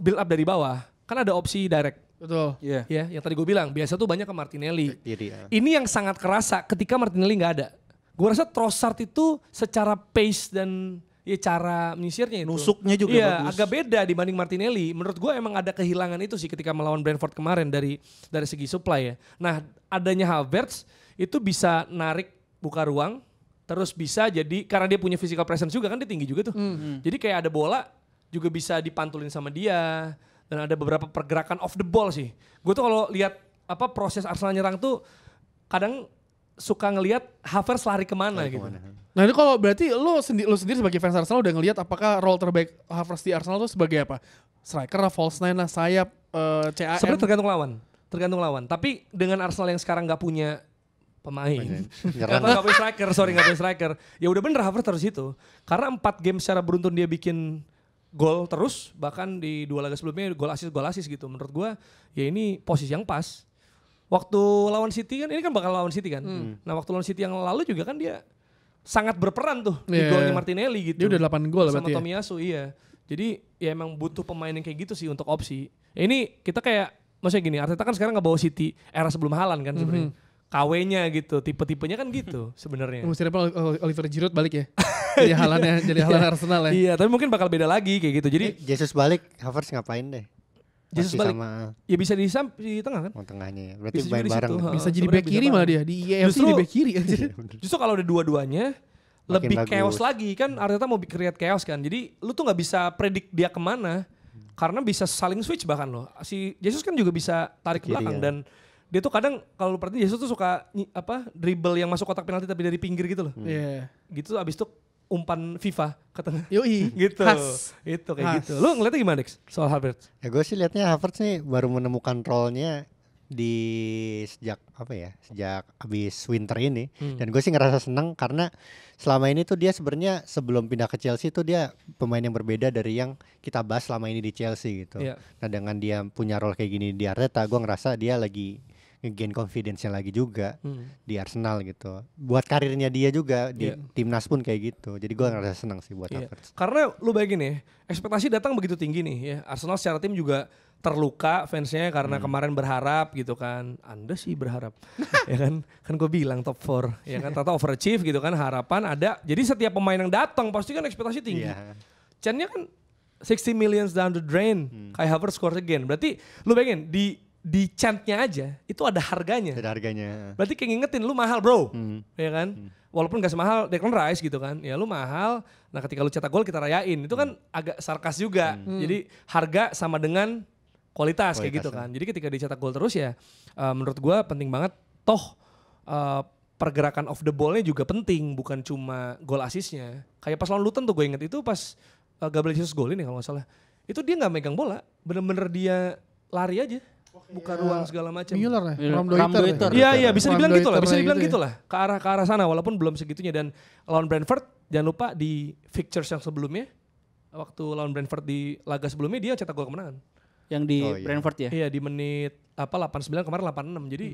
build up dari bawah, kan ada opsi direct. Betul. Iya. Ya, yang tadi gue bilang biasa tuh banyak ke Martinelli. Iya. Ini yang sangat kerasa ketika Martinelli nggak ada. Gue rasa Trossard itu secara pace dan ya cara menyisirnya itu. Nusuknya juga bagus. Agak beda dibanding Martinelli. Menurut gue emang ada kehilangan itu sih ketika melawan Brentford kemarin dari segi supply ya. Nah adanya Havertz itu bisa narik buka ruang. Terus bisa jadi, karena dia punya physical presence juga kan dia tinggi juga tuh. Jadi kayak ada bola juga bisa dipantulin sama dia. Dan ada beberapa pergerakan off the ball sih. Gue tuh kalau lihat proses Arsenal nyerang tuh kadang suka ngelihat Havertz lari kemana gitu. Nah ini kalau berarti lu sendiri sebagai fans Arsenal udah ngelihat apakah role terbaik Havertz di Arsenal tuh sebagai apa? Striker lah, false nine lah, sayap, CAM? Sebenarnya tergantung lawan. Tapi dengan Arsenal yang sekarang gak punya pemain, gak punya striker, ya udah bener Havertz terus itu. Karena 4 game secara beruntun dia bikin gol terus, bahkan di 2 laga sebelumnya gol assist gitu. Menurut gua ya ini posisi yang pas. Waktu lawan City kan, ini kan bakal lawan City kan. Nah waktu lawan City yang lalu juga kan dia sangat berperan tuh di golnya Martinelli gitu. Dia udah 8 gol berarti ya. Sama Tomiyasu iya. Jadi ya emang butuh pemain yang kayak gitu sih untuk opsi. Ya ini kita kayak, maksudnya gini, Arteta kan sekarang ngebawa City era sebelum Haaland kan sebenarnya. KW-nya gitu, tipe-tipenya kan gitu sebenarnya. Mesti Oliver Giroud balik ya. jadi Haaland Arsenal ya. Iya, tapi mungkin bakal beda lagi kayak gitu. Jadi Jesus balik, Havertz ngapain deh? Jesus balik, ya bisa di tengah kan? Tengahnya ya. Berarti Bisa main juga di bareng. situ. Bisa jadi back kiri malah dia. Di EFC di back kiri. Justru kalau ada dua-duanya lebih bagus. chaos lagi kan. Arteta mau create chaos kan. Jadi lu tuh gak bisa predik dia kemana. Karena bisa saling switch bahkan loh. Si Jesus kan juga bisa tarik ke belakang dan dia tuh kadang kalau lu perhatiin Jesus tuh suka dribble yang masuk kotak penalti tapi dari pinggir gitu loh. Iya. Gitu abis itu umpan FIFA ke tengah. Yoi. Gitu. Itu kayak gitu. Lu ngeliatnya gimana Dex soal Havertz? Ya gue sih liatnya Havertz nih baru menemukan role-nya di sejak abis winter ini. Dan gue sih ngerasa senang karena selama ini tuh dia sebenarnya sebelum pindah ke Chelsea tuh dia pemain yang berbeda dari yang kita bahas selama ini di Chelsea gitu. Nah dengan dia punya role kayak gini di Arteta, gue ngerasa dia lagi nge-gain confidence-nya lagi juga di Arsenal gitu. Buat karirnya dia juga di timnas pun kayak gitu. Jadi gue ngerasa senang sih buat Havertz. Karena lu bayangin ya, ekspektasi datang begitu tinggi nih ya. Arsenal secara tim juga terluka fansnya karena kemarin berharap gitu kan. Anda sih berharap. Ya kan gue bilang top 4. Ya kan ternyata overachieve gitu kan, harapan ada. Jadi setiap pemain yang datang pasti kan ekspektasi tinggi. Chance-nya kan 60 million down the drain. Kai Havertz score again. Berarti lu bayangin di di chantnya aja itu ada harganya. Ada harganya. Berarti kayak ngingetin lu mahal bro, ya kan? Walaupun gak semahal Declan Rice gitu kan, ya lu mahal. Nah ketika lu cetak gol kita rayain, itu kan agak sarkas juga. Jadi harga sama dengan kualitas kayak gitu kan. Jadi ketika dicetak gol terus ya, menurut gua penting banget. Toh pergerakan off the ball-nya juga penting, bukan cuma gol asisnya. Kayak pas lawan Luton tuh gue inget itu pas Gabriel Jesus golin ya kalau gak salah. Itu dia gak megang bola, bener-bener dia lari aja. Buka ruang segala macam. Müller ya, Ramdoiter. Iya bisa dibilang Ramdoiter gitu lah, bisa dibilang gitu gitu lah. Ke arah sana walaupun belum segitunya. Dan lawan Brentford jangan lupa di fixtures yang sebelumnya, waktu lawan Brentford di laga sebelumnya dia cetak gol kemenangan. Yang di Brentford ya? Iya di menit 89 kemarin 86. Jadi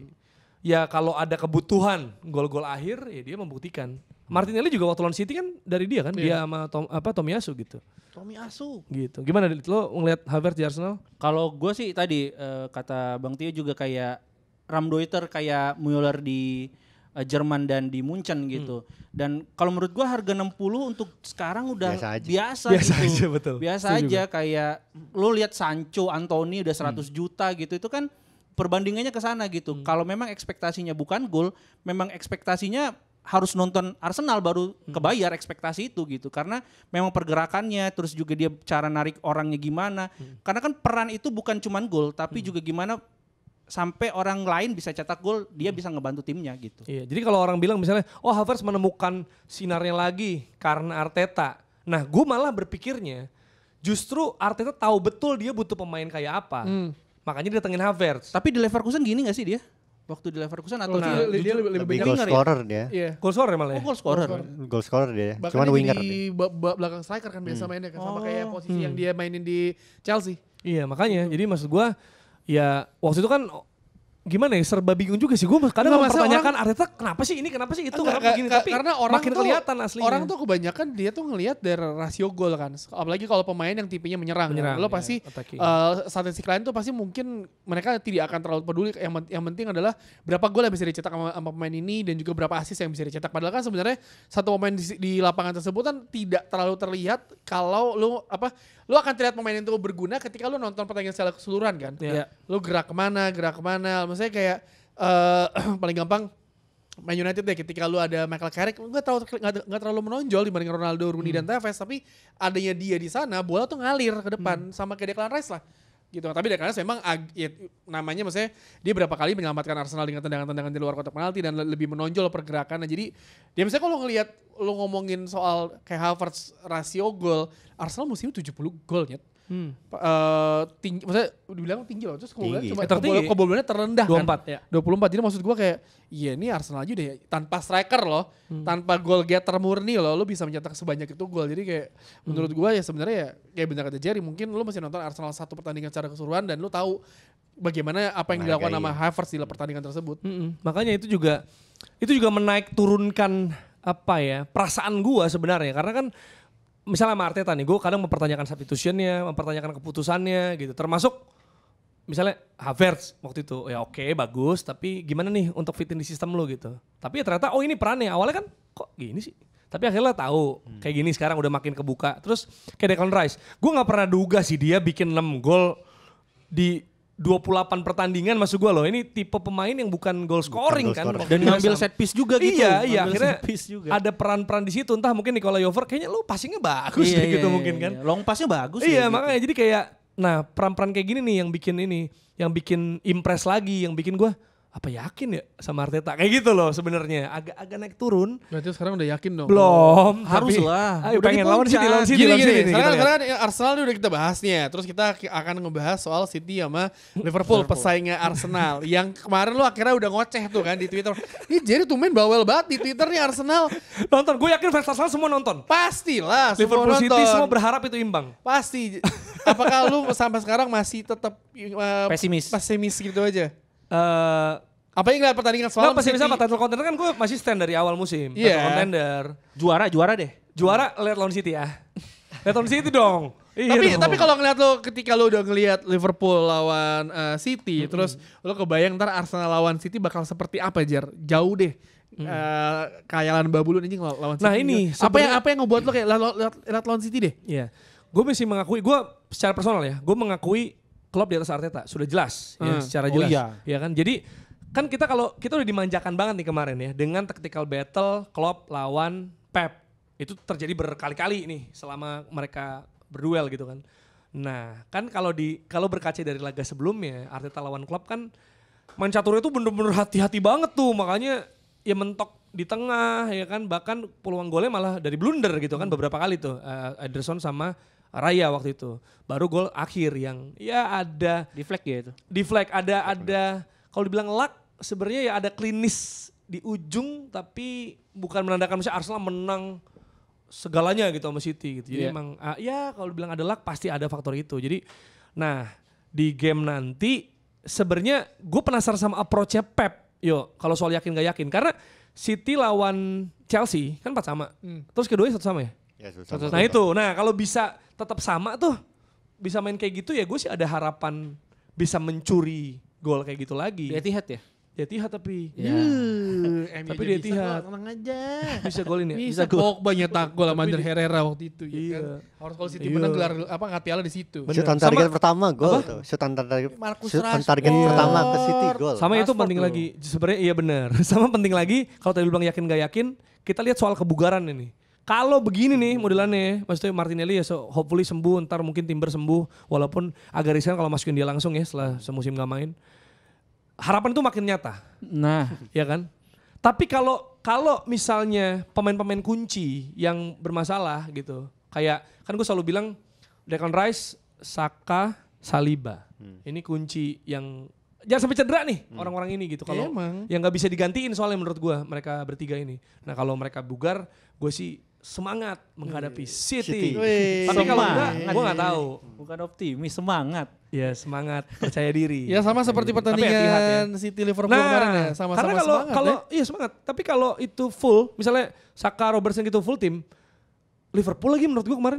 ya kalau ada kebutuhan gol-gol akhir ya dia membuktikan. Martinelli juga waktu lawan City kan dari dia kan, dia sama Tomiyasu gitu. Tomiyasu. Gitu. Gimana lo ngelihat Havertz di Arsenal? Kalau gue sih tadi kata Bang Tio juga kayak Ramdoiter kayak Müller di Jerman dan di Munchen gitu. Dan kalau menurut gue harga 60 untuk sekarang udah biasa gitu. Aja, betul. Biasa aja kayak lo lihat Sancho, Anthony udah 100 juta gitu. Itu kan perbandingannya ke sana gitu. Kalau memang ekspektasinya bukan gol, memang ekspektasinya harus nonton Arsenal baru kebayar ekspektasi itu gitu. Karena memang pergerakannya, terus juga dia cara narik orangnya gimana. Karena kan peran itu bukan cuman gol, tapi juga gimana sampai orang lain bisa cetak gol, dia bisa ngebantu timnya gitu. Iya, jadi kalau orang bilang misalnya, oh Havertz menemukan sinarnya lagi karena Arteta. Nah gue malah berpikirnya, justru Arteta tahu betul dia butuh pemain kayak apa. Makanya dia datengin Havertz. Tapi di Leverkusen gini gak sih dia? Waktu di Leverkusen atau dia lebih banyak goal scorer dia. Iya. Gol scorer malah ya? Oh, goal scorer. Goal scorer dia. Bahkan Cuman dia winger di dia. belakang striker kan biasa mainnya kan, sama kayak posisi yang dia mainin di Chelsea. Iya makanya, jadi maksud gue ya waktu itu kan gimana ya, serba bingung juga sih. Gue kadang mempertanyakan Arteta kenapa sih ini, kenapa sih itu, kenapa begini. Tapi karena orang makin tuh, kelihatan aslinya. Orang tuh kebanyakan dia tuh ngelihat dari rasio gol kan. Apalagi kalau pemain yang tipenya menyerang. Lo pasti statistik lain tuh pasti mungkin mereka tidak akan terlalu peduli. Yang penting adalah berapa gol yang bisa dicetak sama pemain ini dan juga berapa assist yang bisa dicetak. Padahal kan sebenarnya satu pemain di lapangan tersebut kan tidak terlalu terlihat kalau lo akan terlihat pemain itu berguna ketika lo nonton pertandingan secara keseluruhan kan. Iya. Lo gerak kemana. Maksudnya kayak paling gampang Man United deh, ketika lu ada Michael Carrick nggak terlalu menonjol dibanding Ronaldo, Rooney dan Tevez, tapi adanya dia di sana bola tuh ngalir ke depan sama kayak Declan Rice lah. Gitu. Tapi Declan Rice memang namanya maksudnya dia berapa kali menyelamatkan Arsenal dengan tendangan-tendangan di luar kotak penalti dan lebih menonjol pergerakan. Nah, jadi dia misalnya kalau ngelihat lu ngomongin soal kayak Havertz rasio gol, Arsenal musim 70 gol ya. Tinggi, maksudnya dibilang tinggi loh, terus kebobolannya terendah 24 kan? ya. 24, jadi maksud gue kayak iya ini Arsenal aja deh tanpa striker loh, tanpa goal getter murni loh, lo bisa mencetak sebanyak itu gol. Jadi kayak menurut gue ya sebenarnya ya kayak benar kata Jerry, mungkin lo masih nonton Arsenal satu pertandingan secara keseluruhan dan lo tahu bagaimana apa yang dilakukan sama Havertz di pertandingan tersebut. Makanya itu juga menaik turunkan apa ya perasaan gue sebenarnya, karena kan misalnya sama Arteta nih, gue kadang mempertanyakan substitutionnya, mempertanyakan keputusannya gitu. Termasuk misalnya Havertz waktu itu, ya oke, bagus, tapi gimana nih untuk fitin di sistem lo gitu. Tapi ya ternyata ini perannya, awalnya kan kok gini sih. Tapi akhirnya tahu kayak gini, sekarang udah makin kebuka. Terus kayak Declan Rice, gue gak pernah duga sih dia bikin 6 gol di 28 pertandingan, maksud gue loh. Ini tipe pemain yang bukan goal scoring kan. Dan ngambil set piece juga gitu. Iya, akhirnya ada peran-peran di situ. Entah mungkin Nicola Jover kayaknya lo passingnya bagus gitu mungkin kan. Long passnya bagus. Iya, makanya jadi kayak, nah peran-peran kayak gini nih yang bikin impress lagi, yang bikin gue apa yakin ya sama Arteta kayak gitu loh sebenarnya, agak naik turun. Berarti sekarang udah yakin dong? Belum, harus lah. Ayo pengen lawan City. Gini. Sekarang Arsenal ini udah kita bahasnya. Terus kita akan ngebahas soal City sama Liverpool, pesaingnya Arsenal. Yang kemarin lu akhirnya udah ngoceh tuh kan di Twitter. Ini jadi tumben bawel banget di Twitter nih Arsenal. Nonton, gue yakin fans Arsenal semua nonton. Pastilah, Liverpool semua City nonton. semua berharap itu imbang. Pasti. Apakah lu sampai sekarang masih tetap pesimis gitu aja? Apa yang ngeliat pertandingan semalam? Pesimis apa? Title contender kan gue masih stand dari awal musim. Iya. Title contender. Juara deh. Juara lihat lawan City ya. Lihat lawan City dong. Tapi kalau ngeliat lo ketika lo udah ngeliat Liverpool lawan City, terus lo kebayang ntar Arsenal lawan City bakal seperti apa, Jar? Jauh deh. Kayalan babulun ini lawan City. Nah ini apa yang ngebuat lo kayak lihat lawan City deh? Iya. Gue masih mengakui, gue secara personal ya, gue mengakui Klopp di atas Arteta sudah jelas ya, secara Oh jelas. iya. Ya kan? Jadi kan kita udah dimanjakan banget nih kemarin ya dengan tactical battle Klopp lawan Pep. Itu terjadi berkali-kali nih selama mereka berduel gitu kan. Nah, kan kalau berkaca dari laga sebelumnya Arteta lawan Klopp kan main caturnya tuh bener-bener hati-hati banget tuh, makanya ya mentok di tengah ya kan, bahkan peluang golnya malah dari blunder gitu kan beberapa kali tuh Ederson sama Raya waktu itu. Baru gol akhir yang ya ada Di flag ya itu. di flag, ada kalau dibilang luck sebenarnya ya ada klinis di ujung, tapi bukan menandakan misalnya Arsenal menang segalanya gitu sama City gitu. Jadi emang ya kalau dibilang ada luck pasti ada faktor itu. Jadi nah di game nanti sebenarnya gue penasaran sama approach-nya Pep. Yo, kalau soal yakin gak yakin. Karena City lawan Chelsea kan 4 sama. Terus keduanya 1 sama ya? Ya, susah. Nah itu, nah kalau bisa tetap sama tuh, bisa main kayak gitu ya gue sih ada harapan bisa mencuri gol kayak gitu lagi. Di Etihad ya? Di Etihad tapi. Tapi dia Etihad. tenang aja. Bisa golin ya? Bisa Pogba nyetak gol sama Ander Herrera waktu itu. Iya. Ya kan? Harus kalau City menang gelar angkat piala di situ. Shoot on target pertama gol tuh. Shoot on target, Marcus shoot on Rashford. target pertama ke City gol. Sama itu Rashford penting tuh. lagi. Sebenarnya iya benar. Sama penting lagi kalau tadi lu bilang yakin gak yakin, kita lihat soal kebugaran ini. Kalau begini nih modelannya, maksudnya Martinelli ya so hopefully sembuh, ntar mungkin Timber sembuh, walaupun agak riskan kalau masukin dia langsung ya setelah semusim gak main. Harapan itu makin nyata, Nah, ya kan? Tapi kalau misalnya pemain-pemain kunci yang bermasalah gitu, kayak kan gue selalu bilang Declan Rice, Saka, Saliba, ini kunci yang jangan sampai cedera nih orang-orang ini gitu. Kalau Emang. yang nggak bisa digantiin soalnya menurut gue mereka bertiga ini. Nah kalau mereka bugar, gue sih semangat menghadapi City. Wih. Tapi kalau enggak, Semangat. gue nggak tahu. bukan optimis, semangat. Ya semangat, percaya diri. Ya sama seperti Tapi Etihad ya. pertandingan City Liverpool kemarin ya, sama-sama karena semangat kalau ya. iya semangat, tapi kalau itu full, misalnya Saka, Robertson gitu full tim, Liverpool lagi menurut gue kemarin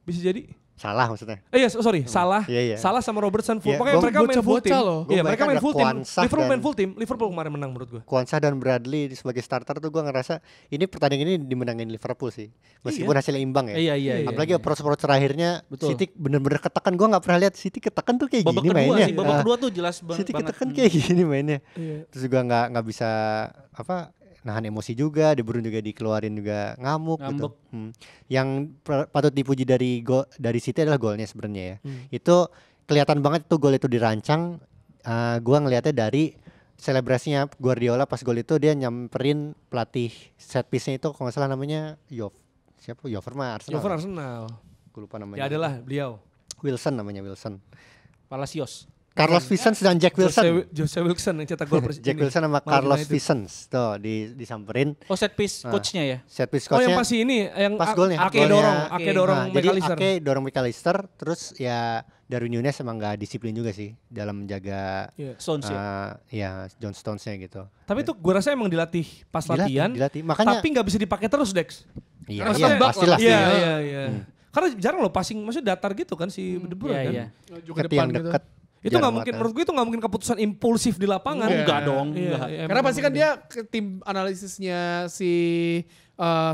bisa jadi. Salah maksudnya. Iya sorry, Salah, Iya, iya. Salah sama Robertson full. Iya, Pokoknya gua mereka main full bocah-bocah tim. loh. Gua Iya mereka bayangkan main ada full tim. Kwanzaa Liverpool main dan- full tim. Liverpool kemarin menang menurut gue. Kwanzaa dan Bradley sebagai starter tuh gue ngerasa ini pertandingan ini dimenangin Liverpool sih. Meskipun hasilnya imbang ya. Iya. Apalagi approach terakhirnya Betul. City bener-bener ketekan. Gue gak pernah lihat City ketekan tuh kayak Babak gini kedua mainnya. sih, babak Ah, kedua tuh jelas City banget. ketekan kayak gini mainnya. Iya. Terus juga nggak bisa apa nahan emosi juga, De Bruyne juga dikeluarin juga ngamuk gitu. Ngambek. Yang patut dipuji dari City adalah golnya sebenarnya ya. Hmm. Itu kelihatan banget tuh gol itu dirancang. Gua ngelihatnya dari selebrasinya Guardiola pas gol itu dia nyamperin pelatih set piece-nya itu kalau nggak salah namanya Jover mah Arsenal. Jover Arsenal. Gue lupa namanya. Ya adalah beliau. Wilson namanya Wilson. Palacios. Carlos Vicens dan Jack Wilson. Jose Wilson yang cetak gol Jack ini. Wilson sama Mal Carlos United. Vicens tuh disamperin. Oh set piece coachnya ya? Set piece Oh yang coachnya pas ini yang pas golnya. Ake Golnya- dorong jadi McAllister. Ake dorong McAllister, terus ya Darwin Núñez emang nggak disiplin juga sih dalam menjaga Iya. Stones ya? ya John Stones-nya gitu. Tapi itu gue rasa emang dilatih pas latihan. Dilatih. Makanya Tapi nggak bisa dipakai terus Dex. iya, Karena iya, tebak pastilah. Iya ya. iya iya. Karena jarang loh passing, maksudnya datar gitu kan si De Bruyne Iya, kan. iya. Juga Ke depan tiang gitu. dekat. Itu nggak jarang mungkin, banget. menurut gue itu nggak mungkin keputusan impulsif di lapangan. Enggak dong, Iya, enggak. iya, Karena emang pasti kan dia ke tim analisisnya si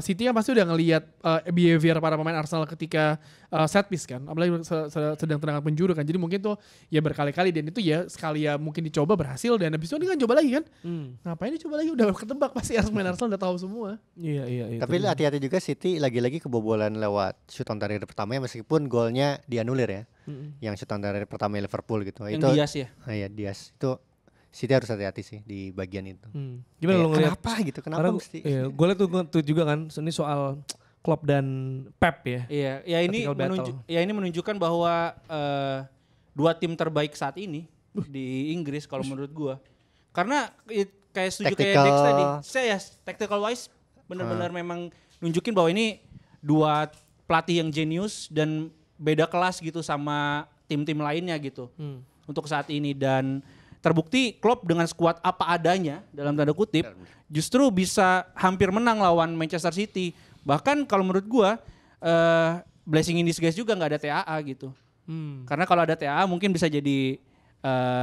City kan pasti udah ngelihat behavior para pemain Arsenal ketika set piece kan, apalagi sedang tendangan penjuru kan, jadi mungkin tuh ya berkali-kali dan itu ya sekali ya mungkin dicoba berhasil dan habis itu dia kan coba lagi kan, ngapain dicoba lagi udah ketebak pasti pemain Arsenal udah tahu semua. Iya iya iya. Tapi hati-hati juga City lagi-lagi kebobolan lewat shoot on target pertamanya meskipun golnya dianulir ya. Yang shoot on target pertama Liverpool gitu. Yang itu Dias ya? Iya Dias. Itu City harus hati-hati sih di bagian itu. Gimana Kayak lo ngeliat? kenapa gitu? Kenapa Karena mesti? iya, gue liat tuh tweet juga kan, ini soal Klopp dan Pep ya. Iya, ya ini Tactical battle. menunjukkan bahwa dua tim terbaik saat ini di Inggris kalau menurut gua. Karena kayak setuju kayak Tactical. Dex tadi. Saya tactical wise benar-benar memang nunjukin bahwa ini dua pelatih yang jenius dan beda kelas gitu sama tim-tim lainnya gitu. Untuk saat ini dan terbukti Klopp dengan skuad apa adanya dalam tanda kutip justru bisa hampir menang lawan Manchester City. Bahkan kalau menurut gua blessing in disguise juga nggak ada TAA gitu. Karena kalau ada TAA mungkin bisa jadi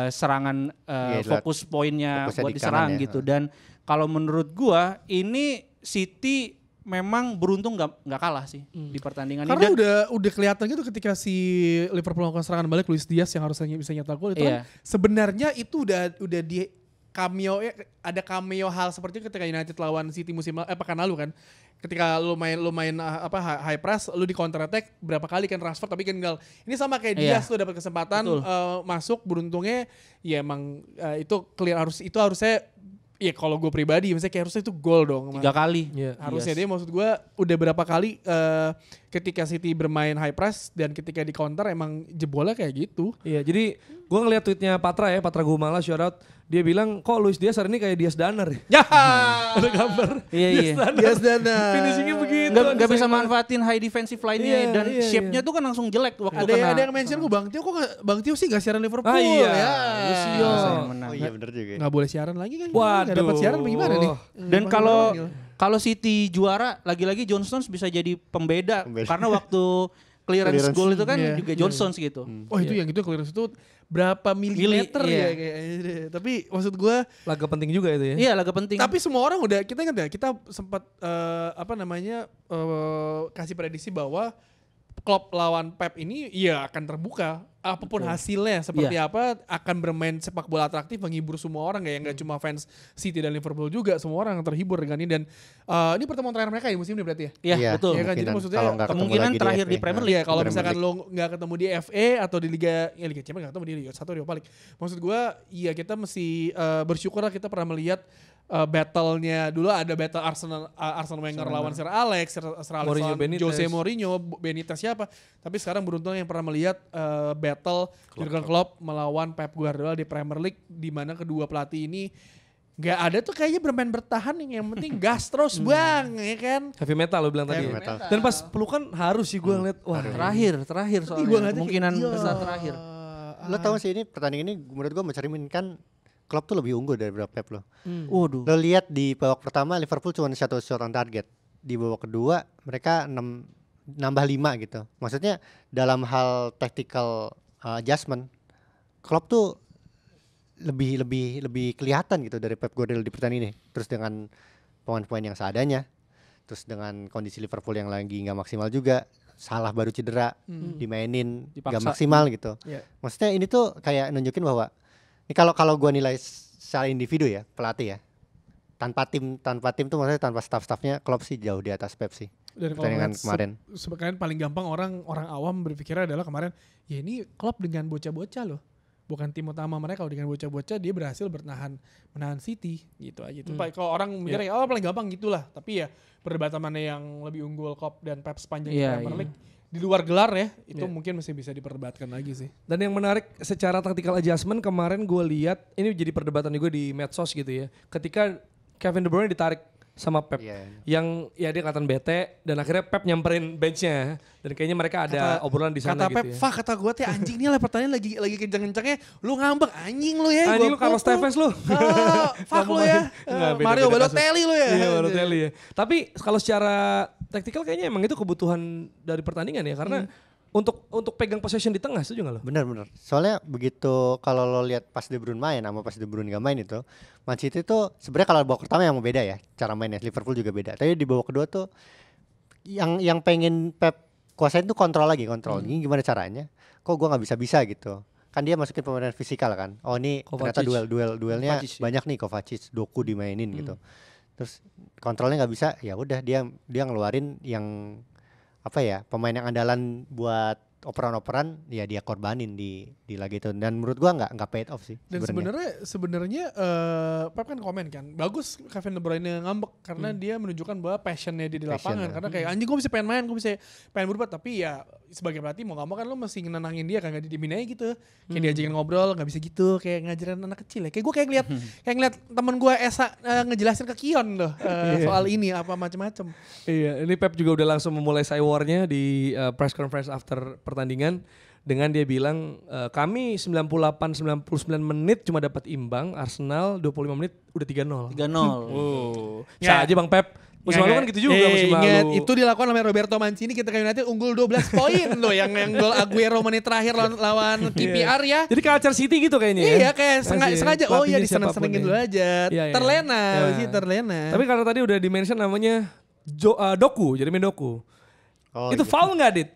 serangan Iya, fokus poinnya fokusnya buat di diserang kanan ya. gitu. Dan kalau menurut gua ini City memang beruntung nggak kalah sih di pertandingan Karena ini. udah kelihatan gitu ketika si Liverpool melakukan serangan balik Luis Diaz yang harusnya bisa nyetak gol itu Iya. kan sebenarnya itu udah di cameo ada cameo hal seperti itu ketika United lawan City pekan lalu kan. Ketika lu main high press, lu di counter attack berapa kali kan Rashford tapi kan gagal. Ini sama kayak Iya. Diaz tuh dapat kesempatan Betul. masuk beruntungnya ya emang itu harusnya ya kalau gue pribadi misalnya kayak harusnya itu gol dong. 3 kali. Iya. Harusnya dia maksud gue udah berapa kali ketika City bermain high press dan ketika di counter emang jebolnya kayak gitu. Iya, jadi gue ngeliat tweetnya Patra Gumala, shout out. Dia bilang, kok Luis Diaz hari ini kayak Diaz Danner ya? Ya. Ada gambar. Iya. Diaz Dana. Finishingnya begitu. Nggak bisa manfaatin high defensive line-nya Iya, dan iya, shape-nya tuh kan langsung jelek waktu Ada yang mention gue Bang Tio sih gak siaran Liverpool Ah iya, ya. Lucio. Yang menang. Oh iya bener juga. Gak boleh siaran lagi kan? Waduh. Gak dapat siaran bagaimana nih? Dan kalau City juara, lagi-lagi John Stones bisa jadi pembeda. Karena waktu clearance goal itu kan Iya. juga John Stones gitu. Oh itu yang itu clearance itu berapa milimeter iya. ya kayak. Tapi maksud gue Laga penting juga itu ya. Iya, laga penting. tapi semua orang udah kita ingat ya kita sempat kasih prediksi bahwa Klopp lawan Pep ini ya akan terbuka apapun hasilnya seperti apa akan bermain sepak bola atraktif menghibur semua orang ya nggak cuma fans City dan Liverpool juga semua orang terhibur dengan ini dan ini pertemuan terakhir mereka ya musim ini berarti ya. Iya, betul. Iya kan, jadi maksudnya kalau nggak ketemu kemungkinan lagi terakhir di FA. Premier Iya League. kalau Premier misalkan League. lo nggak ketemu di FA atau di Liga Champions nggak ketemu di Liga 1 Europa League. Maksud gue iya kita mesti bersyukur lah kita pernah melihat battle-nya dulu ada battle Arsenal Wenger lawan Sir Alex, Sir Alex Mourinho, lawan Benitez. Jose Mourinho, Benitez siapa. Tapi sekarang beruntung yang pernah melihat battle Jurgen Klopp melawan Pep Guardiola di Premier League di mana kedua pelatih ini nggak ada tuh kayaknya bermain bertahan yang penting gas terus bang ya kan. Heavy metal lo bilang tadi. Heavy ya. metal. Dan pas pelukan harus sih gue ngeliat, wah Terakhir Gua soalnya ngeliatnya kemungkinan kayak, besar iya. terakhir. Lo tau sih ini pertandingan ini menurut gue mencerminkan Klopp tuh lebih unggul dari Pep lo. Waduh. Lo lihat di babak pertama Liverpool cuma 1 shot on target. Di babak kedua mereka nambah 5 gitu. Maksudnya dalam hal tactical adjustment Klopp tuh lebih kelihatan gitu dari Pep Guardiola di pertandingan ini. Terus dengan pemain-pemain yang seadanya, terus dengan kondisi Liverpool yang lagi nggak maksimal juga, Salah baru cedera, dimainin nggak Dipaksa. maksimal gitu. Iya. Maksudnya ini tuh kayak nunjukin bahwa ini kalau gua nilai secara individu ya pelatih ya, tanpa tim tuh maksudnya tanpa staff-staffnya Klopp sih jauh di atas Pep sih. Dan kalau Pertandingan ngeliat kemarin. sebenarnya paling gampang orang awam berpikirnya adalah kemarin ya ini Klopp dengan bocah-bocah loh. Bukan tim utama mereka, kalau dengan bocah-bocah dia berhasil menahan City gitu aja. Itu kalau orang mikirnya paling gampang gitulah. Tapi ya perdebatan mana yang lebih unggul Klopp dan Pep sepanjang Iya, Premier iya. League di luar gelar ya itu Iya. mungkin masih bisa diperdebatkan lagi sih. Dan yang menarik secara tactical adjustment kemarin gue lihat ini jadi perdebatan juga di medsos gitu ya. Ketika Kevin De Bruyne ditarik sama Pep, Iya. yang ya dia kelihatan bete dan akhirnya Pep nyamperin benchnya dan kayaknya mereka ada obrolan di sana Kata gitu Pep, ya. "Fah, kata gue teh anjing nih lah pertandingan lagi kenceng-kencengnya, lu ngambek anjing lu ya." Anjing gua lu Carlos pukul. Tevez lu. Fuck lu ya. Enggak, beda-beda Mario kasus. Balotelli lu ya. Iya Balotelli ya. Tapi kalau secara taktikal kayaknya emang itu kebutuhan dari pertandingan ya karena untuk pegang possession di tengah setuju nggak lo? Bener. Soalnya begitu kalau lo lihat pas De Bruyne main sama pas De Bruyne gak main itu, Man City tuh sebenarnya kalau babak pertama yang mau beda ya, cara mainnya Liverpool juga beda. Tapi di babak kedua tuh yang pengen Pep kuasain tuh kontrol. Ini gimana caranya? Kok gua nggak bisa gitu. Kan dia masukin pemain fisikal kan. Oh ini ternyata Kovacic. duelnya Kovacic, ya. banyak nih Kovacic, Doku dimainin gitu. Terus kontrolnya nggak bisa, ya udah dia ngeluarin yang apa ya pemain yang andalan buat operan-operan ya dia korbanin di laga itu dan menurut gua nggak paid off sih Dan sebenarnya Pep kan komen kan, bagus Kevin De Bruyne ngambek karena dia menunjukkan bahwa passionnya dia di Passion, lapangan. ya. Karena kayak anjing gue bisa pengen main, gue bisa pengen berbuat, tapi ya sebagai pelatih mau gak mau kan lo mesti nenangin dia kan, gak didimin aja gitu. Kayak diajakin ngobrol gak bisa gitu, kayak ngajarin anak kecil ya. Kayak gue kayak ngeliat temen gue Esa ngejelasin ke Kion loh soal ini apa macem-macem. Iya, ini Pep juga udah langsung memulai war-nya di press conference after pertandingan dengan dia bilang kami 98-99 menit cuma dapat imbang, Arsenal 25 menit udah 3-0. 3-0. Oh. Ya. Bisa aja Bang Pep. Musim lalu kan gitu juga musim ingat, lalu. itu dilakukan oleh Roberto Mancini ketika United unggul 12 poin loh yang gol Aguero menit terakhir lawan KPR ya. Jadi culture City gitu kayaknya ya. Iya kayak sengaja oh iya Pelatihnya diseneng-senengin siapapun dulu ya. aja. Iya, iya. Terlena, Ya. sih terlena. Tapi karena tadi udah di-mention namanya Doku, Jeremy Doku. Oh, Itu iya. foul nggak, Dit?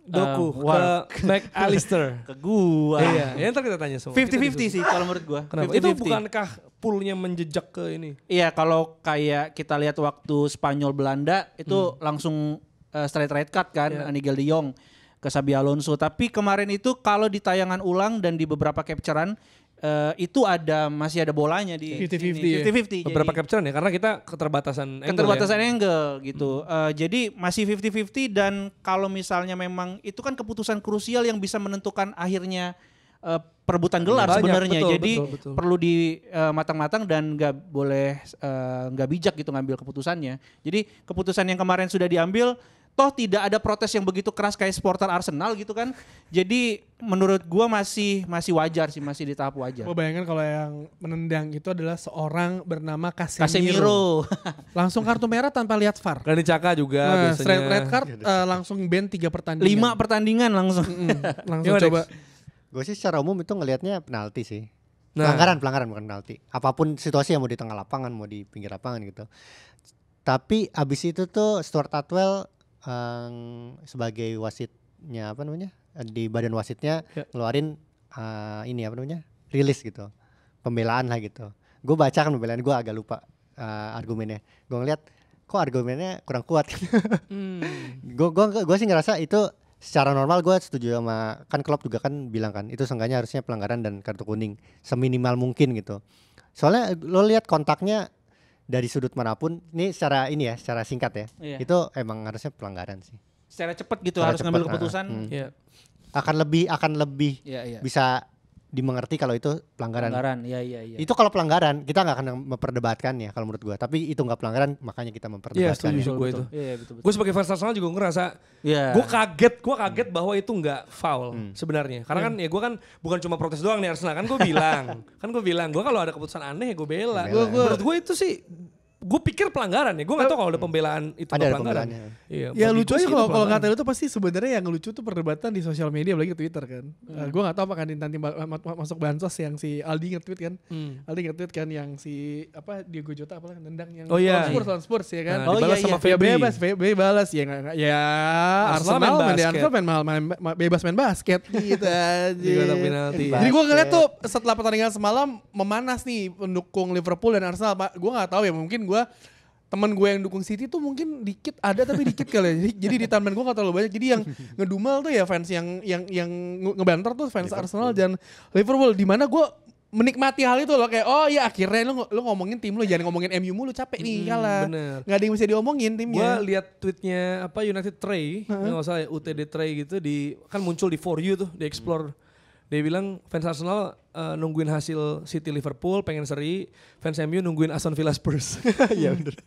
Doku ke McAllister. Ke gua. Iya, ya ntar kita tanya semua. 50-50 sih kalau menurut gua. Kenapa? 50-50. Itu bukankah poolnya menjejak ke ini? Iya, kalau kayak kita lihat waktu Spanyol Belanda itu langsung straight red card kan, Nigel de Jong ke Xabi Alonso. Tapi kemarin itu kalau di tayangan ulang dan di beberapa capturean itu masih ada bolanya di 50-50 sini. ya. 50-50. Beberapa jadi capturean ya, karena kita keterbatasan angle keterbatasan ya. angle gitu. Jadi masih 50-50 dan kalau misalnya memang itu kan keputusan krusial yang bisa menentukan akhirnya perebutan gelar Banyak, sebenarnya. betul, Jadi betul. perlu di matang-matang dan nggak boleh nggak bijak gitu ngambil keputusannya. Jadi keputusan yang kemarin sudah diambil toh tidak ada protes yang begitu keras kayak supporter Arsenal gitu kan. Jadi menurut gua masih wajar sih, masih di tahap wajar. Gue bayangkan kalau yang menendang itu adalah seorang bernama Casemiro. Casemiro. Langsung kartu merah tanpa lihat VAR. Granit Xhaka juga Nah, biasanya. straight red card langsung ban 3 pertandingan. 5 pertandingan langsung. Langsung Gimana, coba. Gue sih secara umum itu ngelihatnya penalti sih. Nah. Pelanggaran bukan penalti. Apapun situasi yang mau di tengah lapangan, mau di pinggir lapangan gitu. Tapi abis itu tuh Stuart Atwell sebagai wasitnya di badan wasitnya ngeluarin rilis gitu, pembelaan lah gitu. Gue baca kan pembelaan, gue agak lupa argumennya. Gue ngeliat kok argumennya kurang kuat. Gue sih ngerasa itu secara normal gue setuju sama kan Klopp juga kan bilang kan itu seenggaknya harusnya pelanggaran dan kartu kuning seminimal mungkin gitu. Soalnya lo lihat kontaknya dari sudut manapun, ini secara singkat ya, itu emang harusnya pelanggaran sih. Secara cepat gitu Secara harus ngambil cepat, keputusan. Iya. Akan lebih Iya. bisa dimengerti kalau itu pelanggaran. Iya. Itu kalau pelanggaran kita nggak akan memperdebatkannya kalau menurut gua. Tapi itu nggak pelanggaran makanya kita Iya, memperdebatkannya. setuju gue itu. Iya, betul. Gue sebagai fans Arsenal juga ngerasa, Iya. gue kaget bahwa itu nggak foul sebenarnya. Karena kan ya gue kan bukan cuma protes doang nih Arsenal, kan gue bilang, gue kalau ada keputusan aneh gue bela. Menurut gue itu sih, gue pikir pelanggaran ya. Gue nggak tahu kalau ada pembelaan itu Ada nggak pelanggaran. pembelaannya. Iya, Ya bagi lucu gue aja sih itu kalau pelanggaran. kata lu tuh pasti sebenarnya yang lucu tuh perdebatan di sosial media apalagi Twitter kan. Gue nggak tahu apakah nanti masuk bansos yang si Aldi nge-tweet kan. Aldi nge-tweet kan yang si Diego Jota apalah nendang yang Oh, iya. lawan Spurs ya kan. Nah, dibalas sama Febri. Febri balas ya ya Arsenal Arsenal main main basket. Arsenal bebas main basket gitu aja. Di kotak penalti. Basket. Jadi gue ngeliat tuh setelah pertandingan semalam memanas nih pendukung Liverpool dan Arsenal. Gue nggak tahu ya, mungkin gue temen gue yang dukung City tuh mungkin dikit ada tapi dikit kali ya. Jadi di timeline gue gak terlalu banyak. Jadi yang ngedumel tuh ya fans yang ngebanter tuh fans Arsenal dan Liverpool. Di mana gue menikmati hal itu loh, kayak oh ya akhirnya lu ngomongin tim lu, jangan ngomongin MU mulu, capek nih kalah. bener. Gak ada yang bisa diomongin Gue timnya. lihat tweetnya United Tray, nggak usah ya, UTD Tray gitu kan muncul di For You tuh, di Explore. Dia bilang fans Arsenal nungguin hasil City Liverpool pengen seri, fans MU nungguin Aston Villa Spurs. Iya bener.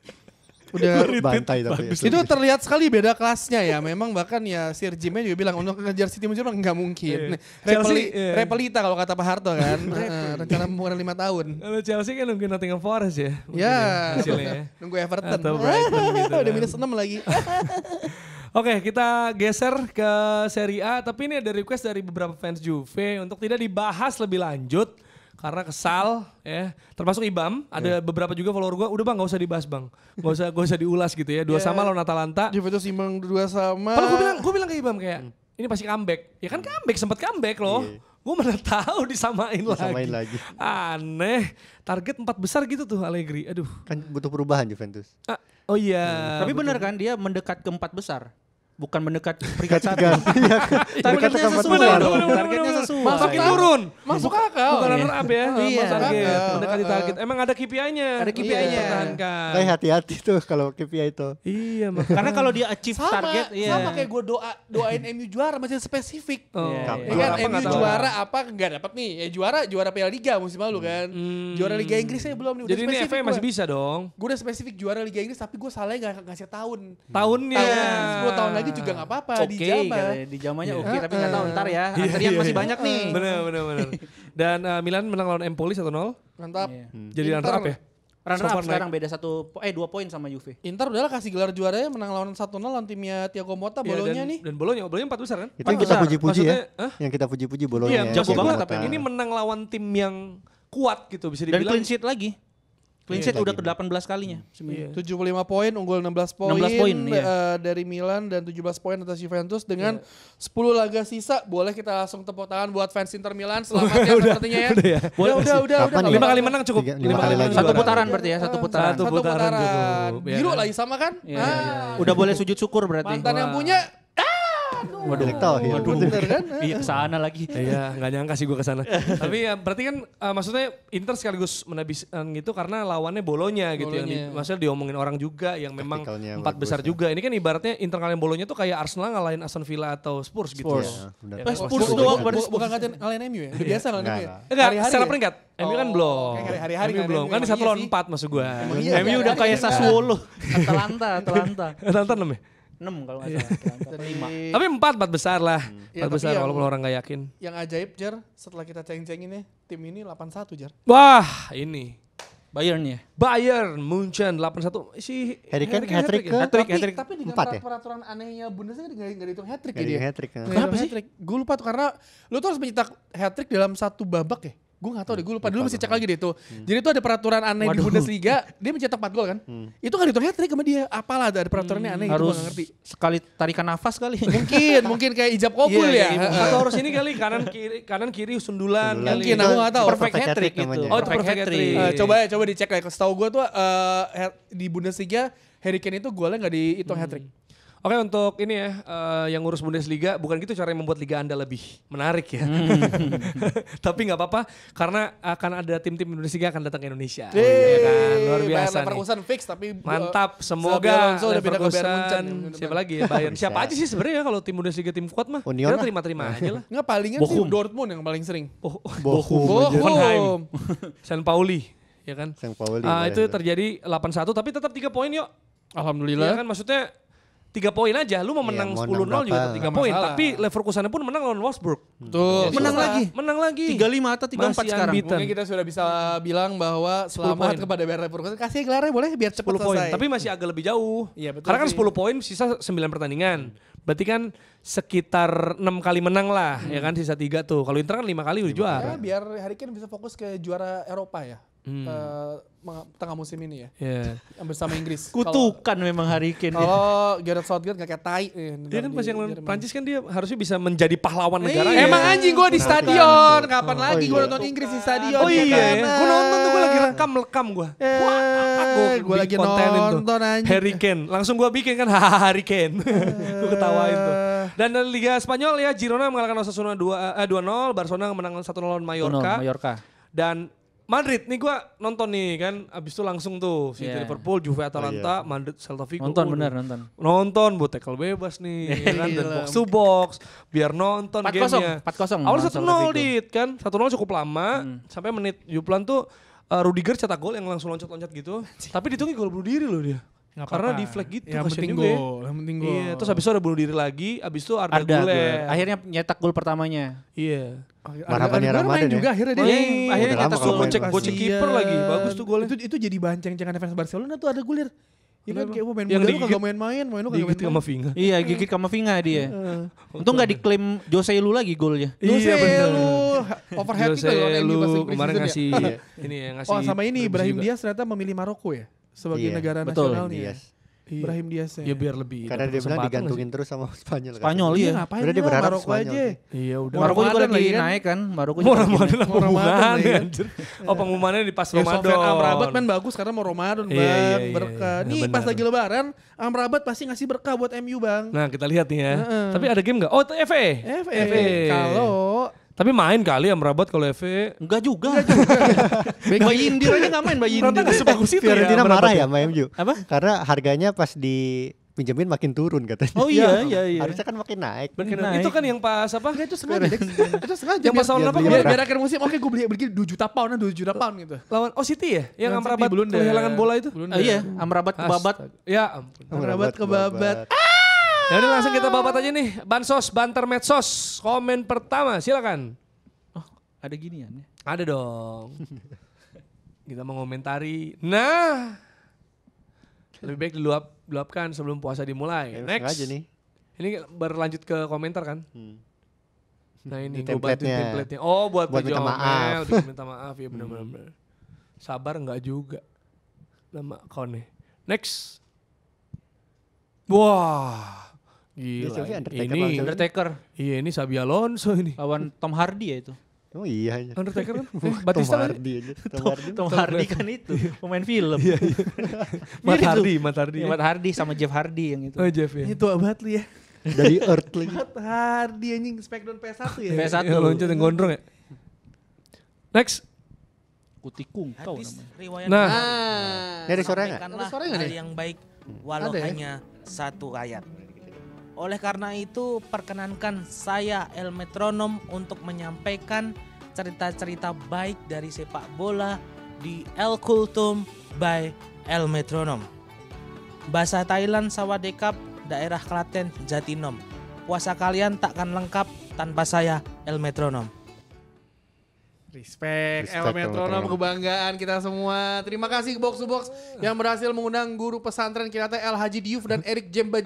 Udah Bantai tapi itu terlihat sekali beda kelasnya ya. Memang bahkan ya Sir Jimnya juga bilang untuk ngejar City muncul nggak mungkin. Chelsea, iya. Repelita kalau kata Pak Harto kan. Rencana pembangunan 5 tahun. Kalau Chelsea kan nungguin Nottingham Forest ya. mungkin Ya, hasilnya ya. nunggu Everton. Atau Brighton gitu Udah kan. minus 6 lagi. Oke, kita geser ke Serie A, tapi ini ada request dari beberapa fans Juve untuk tidak dibahas lebih lanjut karena kesal ya. Termasuk Ibam, ada beberapa juga follower gue, udah Bang gak usah dibahas Bang. Gak usah diulas gitu ya. 2-2 lawan Atalanta. Juve itu imbang 2 sama. Padahal gue bilang ke Ibam kayak ini pasti comeback. Ya kan sempat comeback loh. Gue mana tahu disamain lagi. Aneh. Target 4 besar gitu tuh Allegri. Aduh. Kan butuh perubahan Juventus. Oh iya. Tapi benar kan dia mendekat ke 4 besar. Bukan mendekat peringkat 1. Targetnya Dekat ke 4 sesuai besar. dong. Targetnya sesuai. Makin turun. Masuk akal. Bukan runner up ya. Iya. Target. Mendekati target. Emang ada KPI-nya. Ada KPI-nya. Pertahankan. Kayak hati-hati tuh kalau KPI itu. Iya makanya. Karena kalau dia achieve target, Sama kayak gue doain MU juara masih spesifik. Oh. Iya, Ya kan Apa MU nggak tahu. juara apa nggak dapat nih? Ya juara Piala Liga musim lalu kan. Juara Liga Inggrisnya belum nih. Jadi ini FA masih bisa dong. Gue udah spesifik juara Liga Inggris tapi gue salahnya gak ngasih tahun. Tahunnya. 10 tahun lagi juga gak apa-apa di oke, Jama. katanya di Jamanya oke, tapi nggak tahu ntar ya. Antrian masih banyak nih. Bener. Dan Milan menang lawan Empoli 1-0. Mantap. Iya. Jadi runner up ya. Runner So up far sekarang beda 2 poin sama Juve. Inter udahlah kasih gelar juaranya menang lawan 1-0 lawan timnya Thiago Motta, Iya, Bolonya dan- nih. Dan Bolonya 4 besar kan? Itu yang kita besar. puji-puji ya. Maksudnya, hah? Yang kita puji-puji Bolonya. Iya, ya, jago Thiago banget. Motta. Ini menang lawan tim yang kuat gitu bisa Dan dibilang. clean sheet lagi. Clean sheet udah ke-18 kalinya. 75 poin, unggul 16 poin 16 poin, iya. dari Milan dan 17 poin atas Juventus dengan 10 laga sisa. Boleh kita langsung tepuk tangan buat fans Inter Milan. Selamat ya sepertinya ya. Udah. Kapan ya? 5 kali menang cukup. 5 kali lagi. Satu putaran berarti ya, satu putaran. Satu putaran cukup, ya Giro kan? lagi sama kan? Iya. Udah boleh sujud syukur berarti. Mantan yang punya Waduh. bener kan? Iya kesana lagi. Iya, nggak nyangka sih gue kesana. Tapi ya berarti kan maksudnya Inter sekaligus menabiskan gitu karena lawannya Bolonya gitu yang maksudnya diomongin orang juga yang memang Taktikalnya 4 bagus besar juga. Ini kan ibaratnya Inter kalian Bolonya tuh kayak Arsenal ngalahin Aston Villa atau Spurs gitu. Iya, benar. Spurs doang berarti Bukan ngatain ngalahin MU ya? Udah biasa ngalahin MU ya? Enggak, Hari-hari secara ya? peringkat. MU kan belum. Kayak hari-hari MU kan belum. MU. Kan di 1 Iya lawan sih. 4 maksud gue. iya, MU udah kayak Sassuolo. Atalanta. Atalanta 6 ya? 6 kalau nggak salah. Atalanta 5. Tapi 4 besar lah. Ya, 4 besar tapi walaupun orang gak yakin. Yang ajaib Jar, setelah kita ceng-cengin ya, tim ini 8-1 Jar. Wah, ini. Bayern ya. Bayern Munchen 8-1. Si Harry Kane hat-trick ke Hat-trick. Tapi dengan 4 ya? peraturan anehnya Bundesliga nggak dihitung hat-trick ya Jadi dia. hat-trick. Kenapa sih? Gue lupa tuh karena lu tuh harus mencetak hat-trick dalam satu babak ya. Gue gak tau deh, gue lupa. Dulu mesti cek lagi deh itu. Jadi itu ada peraturan aneh di Bundesliga, dia mencetak 4 gol kan. Itu gak dihitung hat-trick sama dia. Apalah ada peraturannya aneh gitu, gue Harus gak ngerti. sekali tarikan nafas kali. Mungkin kayak ijab kabul Iya, ya. Atau harus ini kali kanan kiri sundulan kali. Mungkin, aku nggak tahu. Perfect hat-trick gitu. namanya. Oh, itu perfect hat-trick. Coba dicek ya. Setahu gue tuh di Bundesliga Harry Kane itu golnya gak dihitung hat-trick. Oke, untuk ini ya yang ngurus Bundesliga bukan gitu cara membuat liga Anda lebih menarik ya. Tapi nggak apa-apa karena akan ada tim-tim Bundesliga akan datang ke Indonesia. Ya kan? Luar biasa nih. Leverkusen fix tapi Mantap, semoga Alonso udah pindah ke Bayern Munchen. Leverkusen. Siapa lagi ya? Bayern. Siapa aja sih sebenarnya ya kalau tim Bundesliga tim kuat mah. Union Kita lah. terima-terima aja lah. Nggak palingan sih Dortmund yang paling sering. Bochum. Hoffenheim. San Pauli, ya kan? St. Pauli. Itu terjadi 8-1 tapi tetap 3 poin yuk. Alhamdulillah. Iya kan maksudnya 3 poin aja, lu mau menang mau 10-0 menang juga berapa? 3 Nggak poin. masalah. Tapi Leverkusen pun menang lawan Wolfsburg. Betul. Menang lagi. Menang lagi. 35 atau 34 Masih sekarang. unbeaten. Mungkin kita sudah bisa bilang bahwa 10 selamat poin. kepada Bayer Leverkusen. Kasih gelarnya boleh biar cepat 10 poin. selesai. Tapi masih agak lebih jauh. Iya, betul Karena kan sih. 10 poin sisa 9 pertandingan. Berarti kan sekitar 6 kali menang lah, ya kan sisa 3 tuh. Kalau Inter kan 5 kali udah juara. Ya, biar Harry Kane bisa fokus ke juara Eropa ya. Tengah musim ini ya. Iya. Yang bersama Inggris. Kutukan memang Harry Kane. Kalau Gareth Southgate gak kayak tai. Dia kan pas yang lawan Prancis kan dia harusnya bisa menjadi pahlawan negara. Emang anjing gue di stadion. Kapan Oh, lagi gue iya. nonton Inggris di stadion. Oh iya, Kapan? gue nonton tuh gue lagi rekam gue. Gue lagi nonton anjing. Harry Kane, langsung gue bikin kan Harry Kane. Gue ketawain tuh. Dan dari Liga Spanyol ya Girona mengalahkan Osasuna 2-0, Barcelona menang 1-0 lawan Mallorca. Mallorca. Dan Madrid nih gue nonton nih kan, abis itu langsung tuh City Iya. Liverpool, Juve Atalanta, Madrid Celta Vigo. Nonton Waduh. bener nonton. Nonton buat tackle bebas nih, ya kan? Dan box to box, biar nonton 4-0, gamenya. 4-0. Awal Celta 1-0 Vigo. dit kan, 1-0 cukup lama, sampai menit 70-an tuh Rudiger cetak gol yang langsung loncat-loncat gitu. Tapi dihitungin gol bunuh diri loh dia. Nggak Karena apa-apa. di flag gitu, Yang kasian penting juga ya. gol. Yang penting gol. Iya, terus habis itu ada bunuh diri lagi, habis itu Arda Ada Güler. Güler. Akhirnya nyetak gol pertamanya. Iya. Marhaban ya Main Ramadan juga ya. akhirnya Oh, dia. iya, akhirnya udah nyetak lama gol. kalau main. Gocek kiper lagi, bagus tuh golnya. Itu jadi bahan ceng-cengan fans Barcelona tuh ada Güler. Ini kan kayak main Yang muda lu digigit- kagak main-main, main lu kagak Digigit main-main. sama Vinga. Iya, gigit Kamavinga dia. Untung gak diklaim Jose Lu lagi golnya. Iya bener. lu overhead Jose gitu loh MU pas lu pre-season kemarin ya. ngasih ini ya ngasih. Oh sama ini Ibrahim juga. Diaz ternyata memilih Maroko ya sebagai Iya, negara betul. nasionalnya. Diaz. Iya. Ibrahim Diaz Ya biar lebih. Karena dapat dia bilang kesempatan digantungin terus sama Spanyol. kan. Spanyol iya. Ngapain Udah dia lah, berharap Maroko Spanyol aja. sih. nggak sih. Iya udah. Mau Maroko juga Ramadan lagi lagi kan? naik kan. Maroko Mau juga lagi Ramadan naik. apa Mau Ramadan hubungannya lagi kan? anjir. Oh pengumumannya di pas Ya Ramadan. Sofian Amrabat main bagus karena mau Ramadan Iya, bang, iya, iya, berkah. iya, Nih benar. pas lagi lebaran Amrabat pasti ngasih berkah buat MU bang. Nah kita lihat nih ya. Tapi ada game nggak? Oh itu FA. FA. Kalau Tapi main kali ya Merabat kalau FA. Enggak juga. Bayi Indir aja gak main Bayi Ternyata Indir. nggak sebagus itu ya. Fiorentina Amrabat marah ya. ya sama MU. Apa? Karena harganya pas dipinjemin makin turun katanya. Oh iya iya iya. Harusnya kan makin naik. Bener. Itu kan yang pas apa? itu sengaja Dex. Itu sengaja. Yang pas lawan apa beli biar, kemarin? biar akhir musim oke gue beli 2 juta pound 2 juta pound gitu. Lawan City ya? Yang Lawan Amrabat City, Blunder. kehilangan bola itu? Blunder. Iya, Amrabat kebabat. Astaga. Ya ampun. Amrabat kebabat. Ya udah langsung kita babat aja nih. Bansos, banter medsos. Komen pertama silakan. Oh, ada ginian ya. Ada dong. Kita mau ngomentari. Nah. Lebih baik diluapkan sebelum puasa dimulai. Ya, Next. sengaja nih. Ini berlanjut ke komentar kan? Nah ini Ini gue bantuin template-nya. template-nya. Oh buat Buat minta Jomel, maaf. bikin minta maaf ya benar-benar. Sabar enggak juga. nama account-nya. Next. Wah. Gila. Siapa sih Undertaker Ini lawan siapa? Undertaker iya ini Xabi Alonso ini. lawan Tom Hardy ya itu. Oh iya aja. Undertaker kan? Batista Tom kan? Hardy aja. Tom Hardy. Tom Hardy kan itu pemain film. Matt Hardy, Matt Hardy. Iya, Matt Hardy sama Jeff Hardy yang itu. Oh Jeff ya. Itu abad lu ya. Dari Earth lagi. Matt Hardy anjing Smackdown PS1 ya. PS1. Yang loncat yang gondrong ya. Next. Kutikung kau Hadis namanya. riwayat Nah. Ini ada suaranya nggak? sampaikanlah Ada suaranya nggak hal nih? yang baik walau Ada ya? hanya satu ayat. Oleh karena itu perkenankan saya El Metronom untuk menyampaikan cerita-cerita baik dari sepak bola di El Kultum by El Metronom. Bahasa Thailand Sawadekap, daerah Klaten, Jatinom. Puasa kalian takkan lengkap tanpa saya El Metronom. Respect, Respect, El Metronom, El Metronom. kebanggaan kita semua. Terima kasih Box to Box yang berhasil mengundang guru pesantren kita El Haji Diouf dan Erik Jemba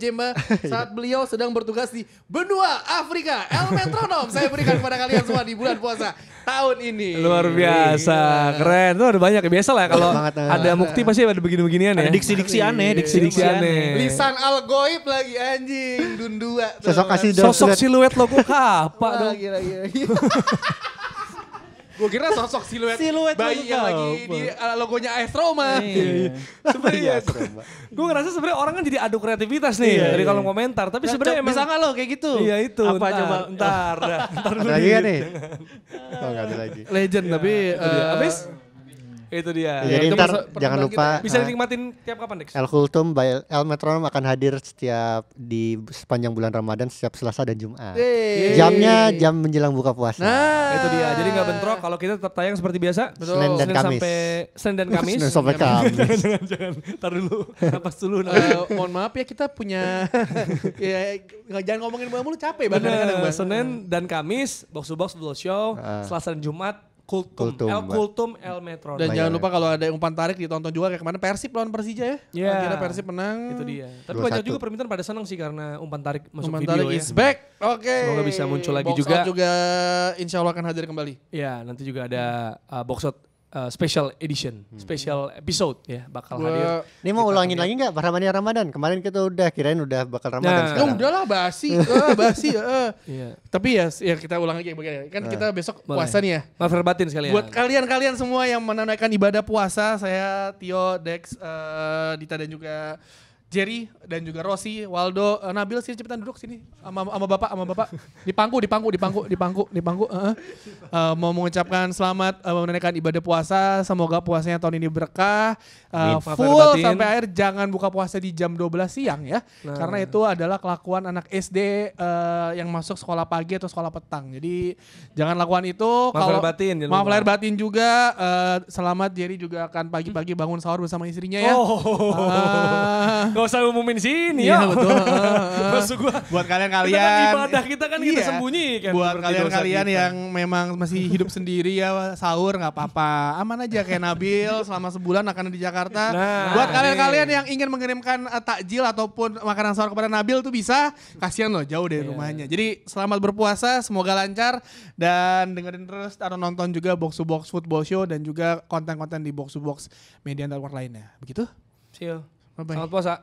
saat beliau sedang bertugas di benua Afrika. El Metronom saya berikan kepada kalian semua di bulan puasa tahun ini. Luar biasa, keren. Tuh ada banyak ya. Biasa lah kalau Banget, ada Mukti pasti ada begini-beginian ya. Ada diksi-diksi aneh, Diksi-diksi aneh. Lisan Al-Goib lagi anjing, Dundua. tuh. Sosok kasih dong. Sosok siluet logo apa Ah, dong? gila. Gue kira sosok siluet bayi yang lagi di logonya AS Roma. Sebenarnya gue ngerasa sebenarnya orang kan jadi adu kreativitas nih dari kolom komentar. Tapi sebenarnya emang bisa nggak lo kayak gitu? iya itu. Apa ntar, coba? Ntar dulu. Ada lagi kan nih? Oh nggak ada lagi. Legend tapi Habis? Itu dia. Jadi itu ntar pertemuan jangan kita. lupa Bisa dinikmatin tiap kapan, Dex? El Kultum by El Metronom akan hadir setiap di sepanjang bulan Ramadan setiap Selasa dan Jumat. Jamnya jam menjelang buka puasa. Nah, Itu dia. Jadi nggak bentrok kalau kita tetap tayang seperti biasa. Senin dan Kamis. Sampai Senin dan Kamis. Senin sampai Kamis. Jangan. Ntar dulu. Napas dulu. mohon maaf ya kita punya ya jangan ngomongin mulu capek banget kadang-kadang, Bang. Senin dan Kamis Box to Box Football Show. Selasa dan Jumat Kultum. Kultum, El Mbak. Kultum El Metro. Dan Baik, jangan baik. lupa kalau ada umpan tarik ditonton juga kayak kemarin Persib lawan Persija ya. Iya. Akhirnya Persib menang. Itu dia. Tapi 2-1. banyak juga permintaan pada senang sih karena umpan tarik masuk Umpan video tarik ya. is back. Oke. Semoga bisa muncul lagi Box juga. Out juga insya Allah akan hadir kembali. Ya, nanti juga ada Box Out special edition, special episode ya bakal hadir. Ini mau ulangin lagi nggak Ramadan? Kemarin kita udah kirain udah bakal Ramadan Nah. Ya sekarang. udahlah basi, basi. Iya. Tapi ya kita ulang lagi begini. Kan kita besok Boleh. puasa nih ya. Maaf batin sekalian. Buat kalian semua yang menunaikan ibadah puasa, saya Tio, Dex, Dita dan juga Jerry dan juga Rossi, Waldo, Nabil sini cepetan duduk sini sama bapak. Di pangku. Mau mengucapkan selamat menunaikan ibadah puasa. Semoga puasanya tahun ini berkah, full Batin. sampai akhir. Jangan buka puasa di jam 12 siang ya, karena itu adalah kelakuan anak SD yang masuk sekolah pagi atau sekolah petang. Jadi jangan lakukan itu. Maaf lahir batin, jangan Maaf lupa. lahir batin juga. Selamat Jerry juga akan pagi-pagi bangun sahur bersama istrinya ya. Gak usah ngumumin sini Iya ya. betul. Maksud gua. Buat Kita kan kalian-kalian. ibadah kita kan kita Iya. sembunyi kan. Buat seperti kalian-kalian dosa kita. yang memang masih hidup sendiri ya sahur nggak apa-apa. Aman aja kayak Nabil selama sebulan akan di Jakarta. Nah, Buat kalian-kalian yang ingin mengirimkan takjil ataupun makanan sahur kepada Nabil tuh bisa. Kasihan loh jauh dari rumahnya. Jadi selamat berpuasa, semoga lancar dan dengerin terus atau nonton juga Box to Box Football Show dan juga konten-konten di Box to Box media network lainnya. Begitu? See you. Bye-bye. Selamat puasa.